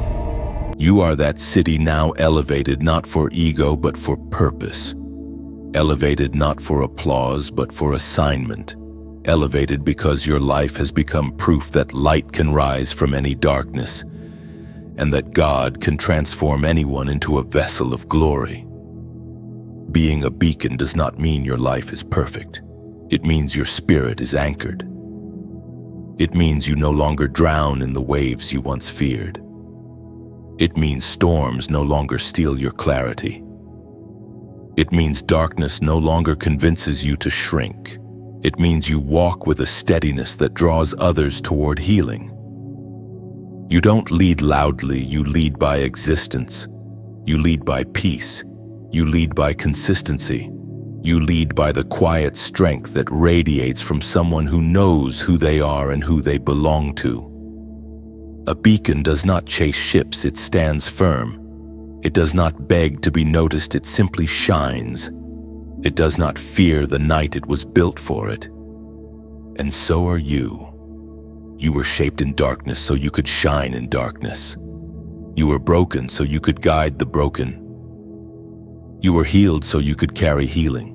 You are that city now elevated not for ego but for purpose. Elevated not for applause but for assignment. Elevated because your life has become proof that light can rise from any darkness, and that God can transform anyone into a vessel of glory. Being a beacon does not mean your life is perfect. It means your spirit is anchored. It means you no longer drown in the waves you once feared. It means storms no longer steal your clarity. It means darkness no longer convinces you to shrink. It means you walk with a steadiness that draws others toward healing. You don't lead loudly, you lead by existence. You lead by peace. You lead by consistency. You lead by the quiet strength that radiates from someone who knows who they are and who they belong to. A beacon does not chase ships, it stands firm. It does not beg to be noticed, it simply shines. It does not fear the night, it was built for it. And so are you. You were shaped in darkness so you could shine in darkness. You were broken so you could guide the broken. You were healed so you could carry healing.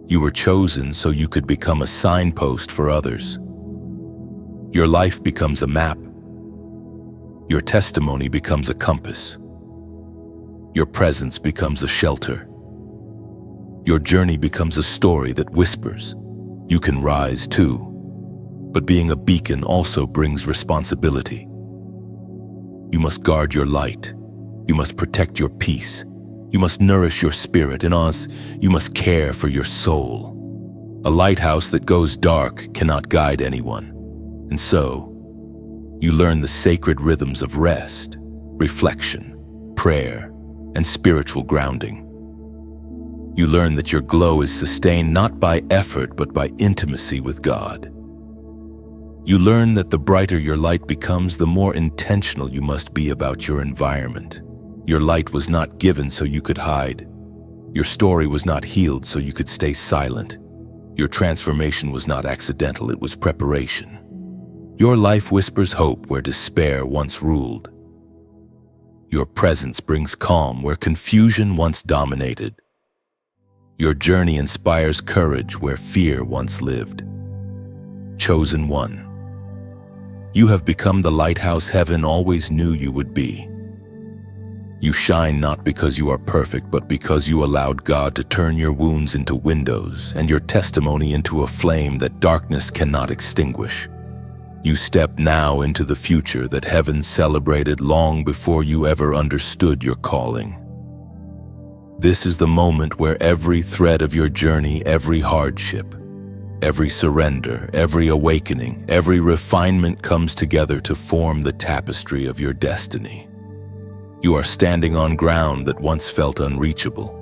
You were chosen so you could become a signpost for others. Your life becomes a map. Your testimony becomes a compass. Your presence becomes a shelter. Your journey becomes a story that whispers. You can rise too, but being a beacon also brings responsibility. You must guard your light. You must protect your peace. You must nourish your spirit. In us, you must care for your soul. A lighthouse that goes dark cannot guide anyone. And so, you learn the sacred rhythms of rest, reflection, prayer, and spiritual grounding. You learn that your glow is sustained not by effort but by intimacy with God. You learn that the brighter your light becomes, the more intentional you must be about your environment. Your light was not given so you could hide. Your story was not healed so you could stay silent. Your transformation was not accidental, it was preparation. Your life whispers hope where despair once ruled. Your presence brings calm where confusion once dominated. Your journey inspires courage where fear once lived. Chosen one. You have become the lighthouse heaven always knew you would be. You shine not because you are perfect, but because you allowed God to turn your wounds into windows and your testimony into a flame that darkness cannot extinguish. You step now into the future that heaven celebrated long before you ever understood your calling. This is the moment where every thread of your journey, every hardship, every surrender, every awakening, every refinement comes together to form the tapestry of your destiny. You are standing on ground that once felt unreachable.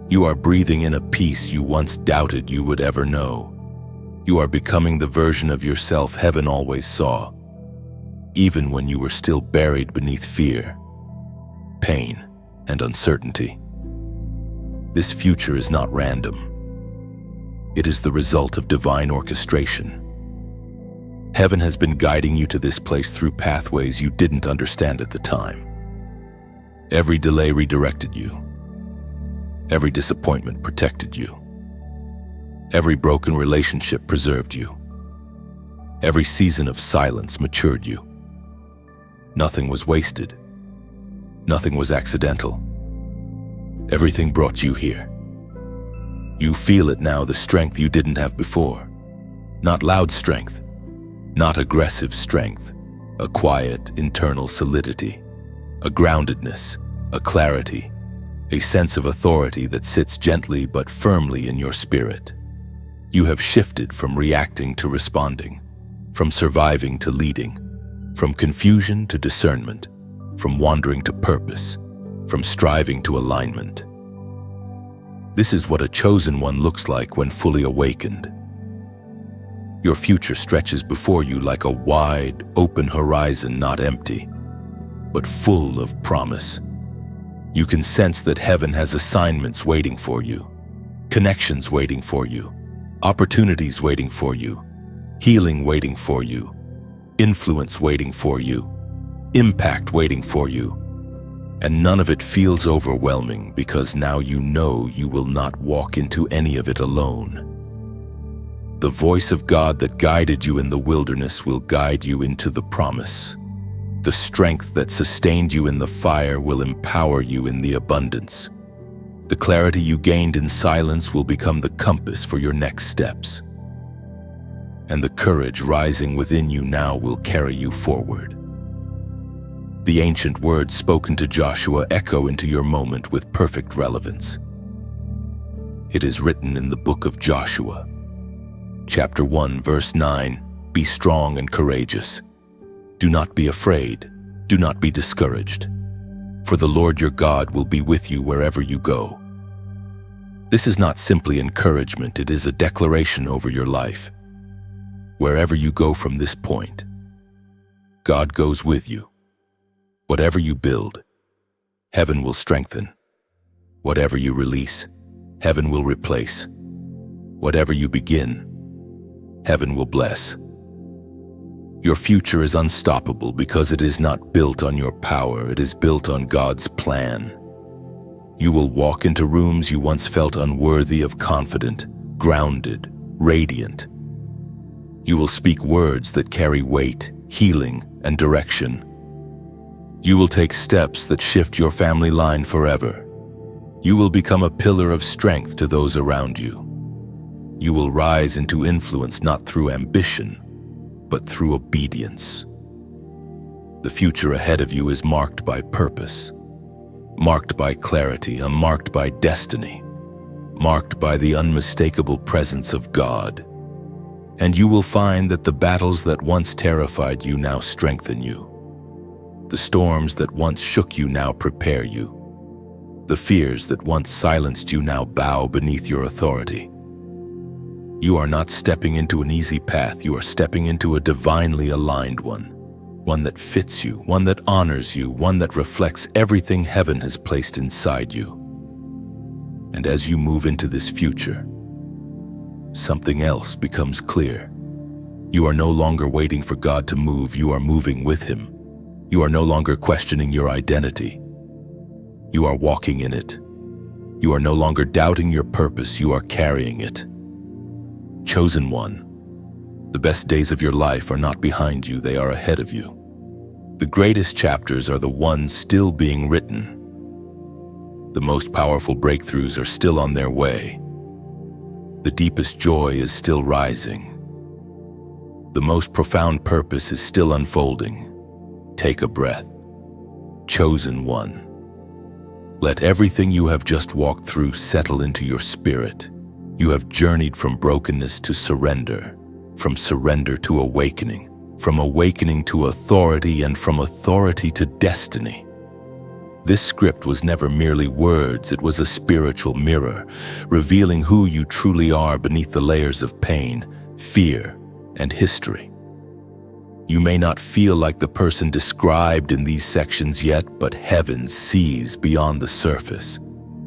You are breathing in a peace you once doubted you would ever know. You are becoming the version of yourself heaven always saw, even when you were still buried beneath fear, pain, and uncertainty. This future is not random. It is the result of divine orchestration. Heaven has been guiding you to this place through pathways you didn't understand at the time. Every delay redirected you. Every disappointment protected you. Every broken relationship preserved you. Every season of silence matured you. Nothing was wasted. Nothing was accidental. Everything brought you here. You feel it now, the strength you didn't have before. Not loud strength, not aggressive strength, a quiet, internal solidity, a groundedness, a clarity, a sense of authority that sits gently but firmly in your spirit. You have shifted from reacting to responding, from surviving to leading, from confusion to discernment, from wandering to purpose, from striving to alignment. This is what a chosen one looks like when fully awakened. Your future stretches before you like a wide, open horizon, not empty, but full of promise. You can sense that heaven has assignments waiting for you, connections waiting for you, opportunities waiting for you, healing waiting for you, influence waiting for you, impact waiting for you. And none of it feels overwhelming because now you know you will not walk into any of it alone. The voice of God that guided you in the wilderness will guide you into the promise. The strength that sustained you in the fire will empower you in the abundance. The clarity you gained in silence will become the compass for your next steps. And the courage rising within you now will carry you forward. The ancient words spoken to Joshua echo into your moment with perfect relevance. It is written in the book of Joshua, chapter 1, verse 9, "Be strong and courageous. Do not be afraid. Do not be discouraged. For the Lord your God will be with you wherever you go." This is not simply encouragement, it is a declaration over your life. Wherever you go from this point, God goes with you. Whatever you build, heaven will strengthen. Whatever you release, heaven will replace. Whatever you begin, heaven will bless. Your future is unstoppable because it is not built on your power, it is built on God's plan. You will walk into rooms you once felt unworthy of, confident, grounded, radiant. You will speak words that carry weight, healing, and direction. You will take steps that shift your family line forever. You will become a pillar of strength to those around you. You will rise into influence not through ambition, but through obedience. The future ahead of you is marked by purpose, marked by clarity, and marked by destiny, marked by the unmistakable presence of God. And you will find that the battles that once terrified you now strengthen you. The storms that once shook you now prepare you. The fears that once silenced you now bow beneath your authority. You are not stepping into an easy path, you are stepping into a divinely aligned one. One that fits you, one that honors you, one that reflects everything heaven has placed inside you. And as you move into this future, something else becomes clear. You are no longer waiting for God to move, you are moving with Him. You are no longer questioning your identity. You are walking in it. You are no longer doubting your purpose, you are carrying it. Chosen one, the best days of your life are not behind you, they are ahead of you. The greatest chapters are the ones still being written. The most powerful breakthroughs are still on their way. The deepest joy is still rising. The most profound purpose is still unfolding. Take a breath. Chosen one. Let everything you have just walked through settle into your spirit. You have journeyed from brokenness to surrender, from surrender to awakening, from awakening to authority, and from authority to destiny. This script was never merely words, it was a spiritual mirror, revealing who you truly are beneath the layers of pain, fear, and history. You may not feel like the person described in these sections yet, but heaven sees beyond the surface.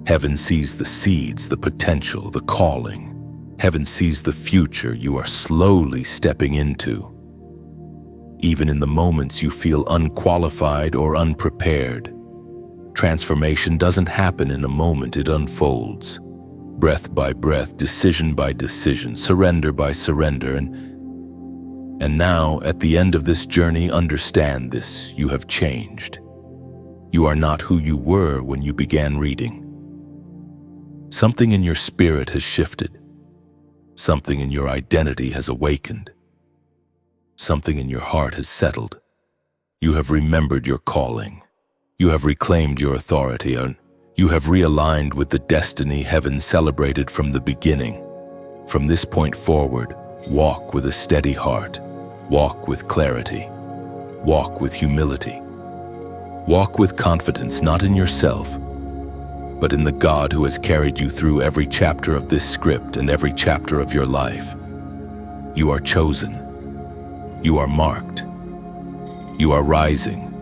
Heaven sees the seeds, the potential, the calling. Heaven sees the future you are slowly stepping into. Even in the moments you feel unqualified or unprepared, transformation doesn't happen in a moment, it unfolds. Breath by breath, decision by decision, surrender by surrender. And now, at the end of this journey, understand this: you have changed. You are not who you were when you began reading. Something in your spirit has shifted. Something in your identity has awakened. Something in your heart has settled. You have remembered your calling. You have reclaimed your authority, and you have realigned with the destiny heaven celebrated from the beginning. From this point forward, walk with a steady heart. Walk with clarity. Walk with humility. Walk with confidence, not in yourself, but in the God who has carried you through every chapter of this script and every chapter of your life. You are chosen. You are marked. You are rising.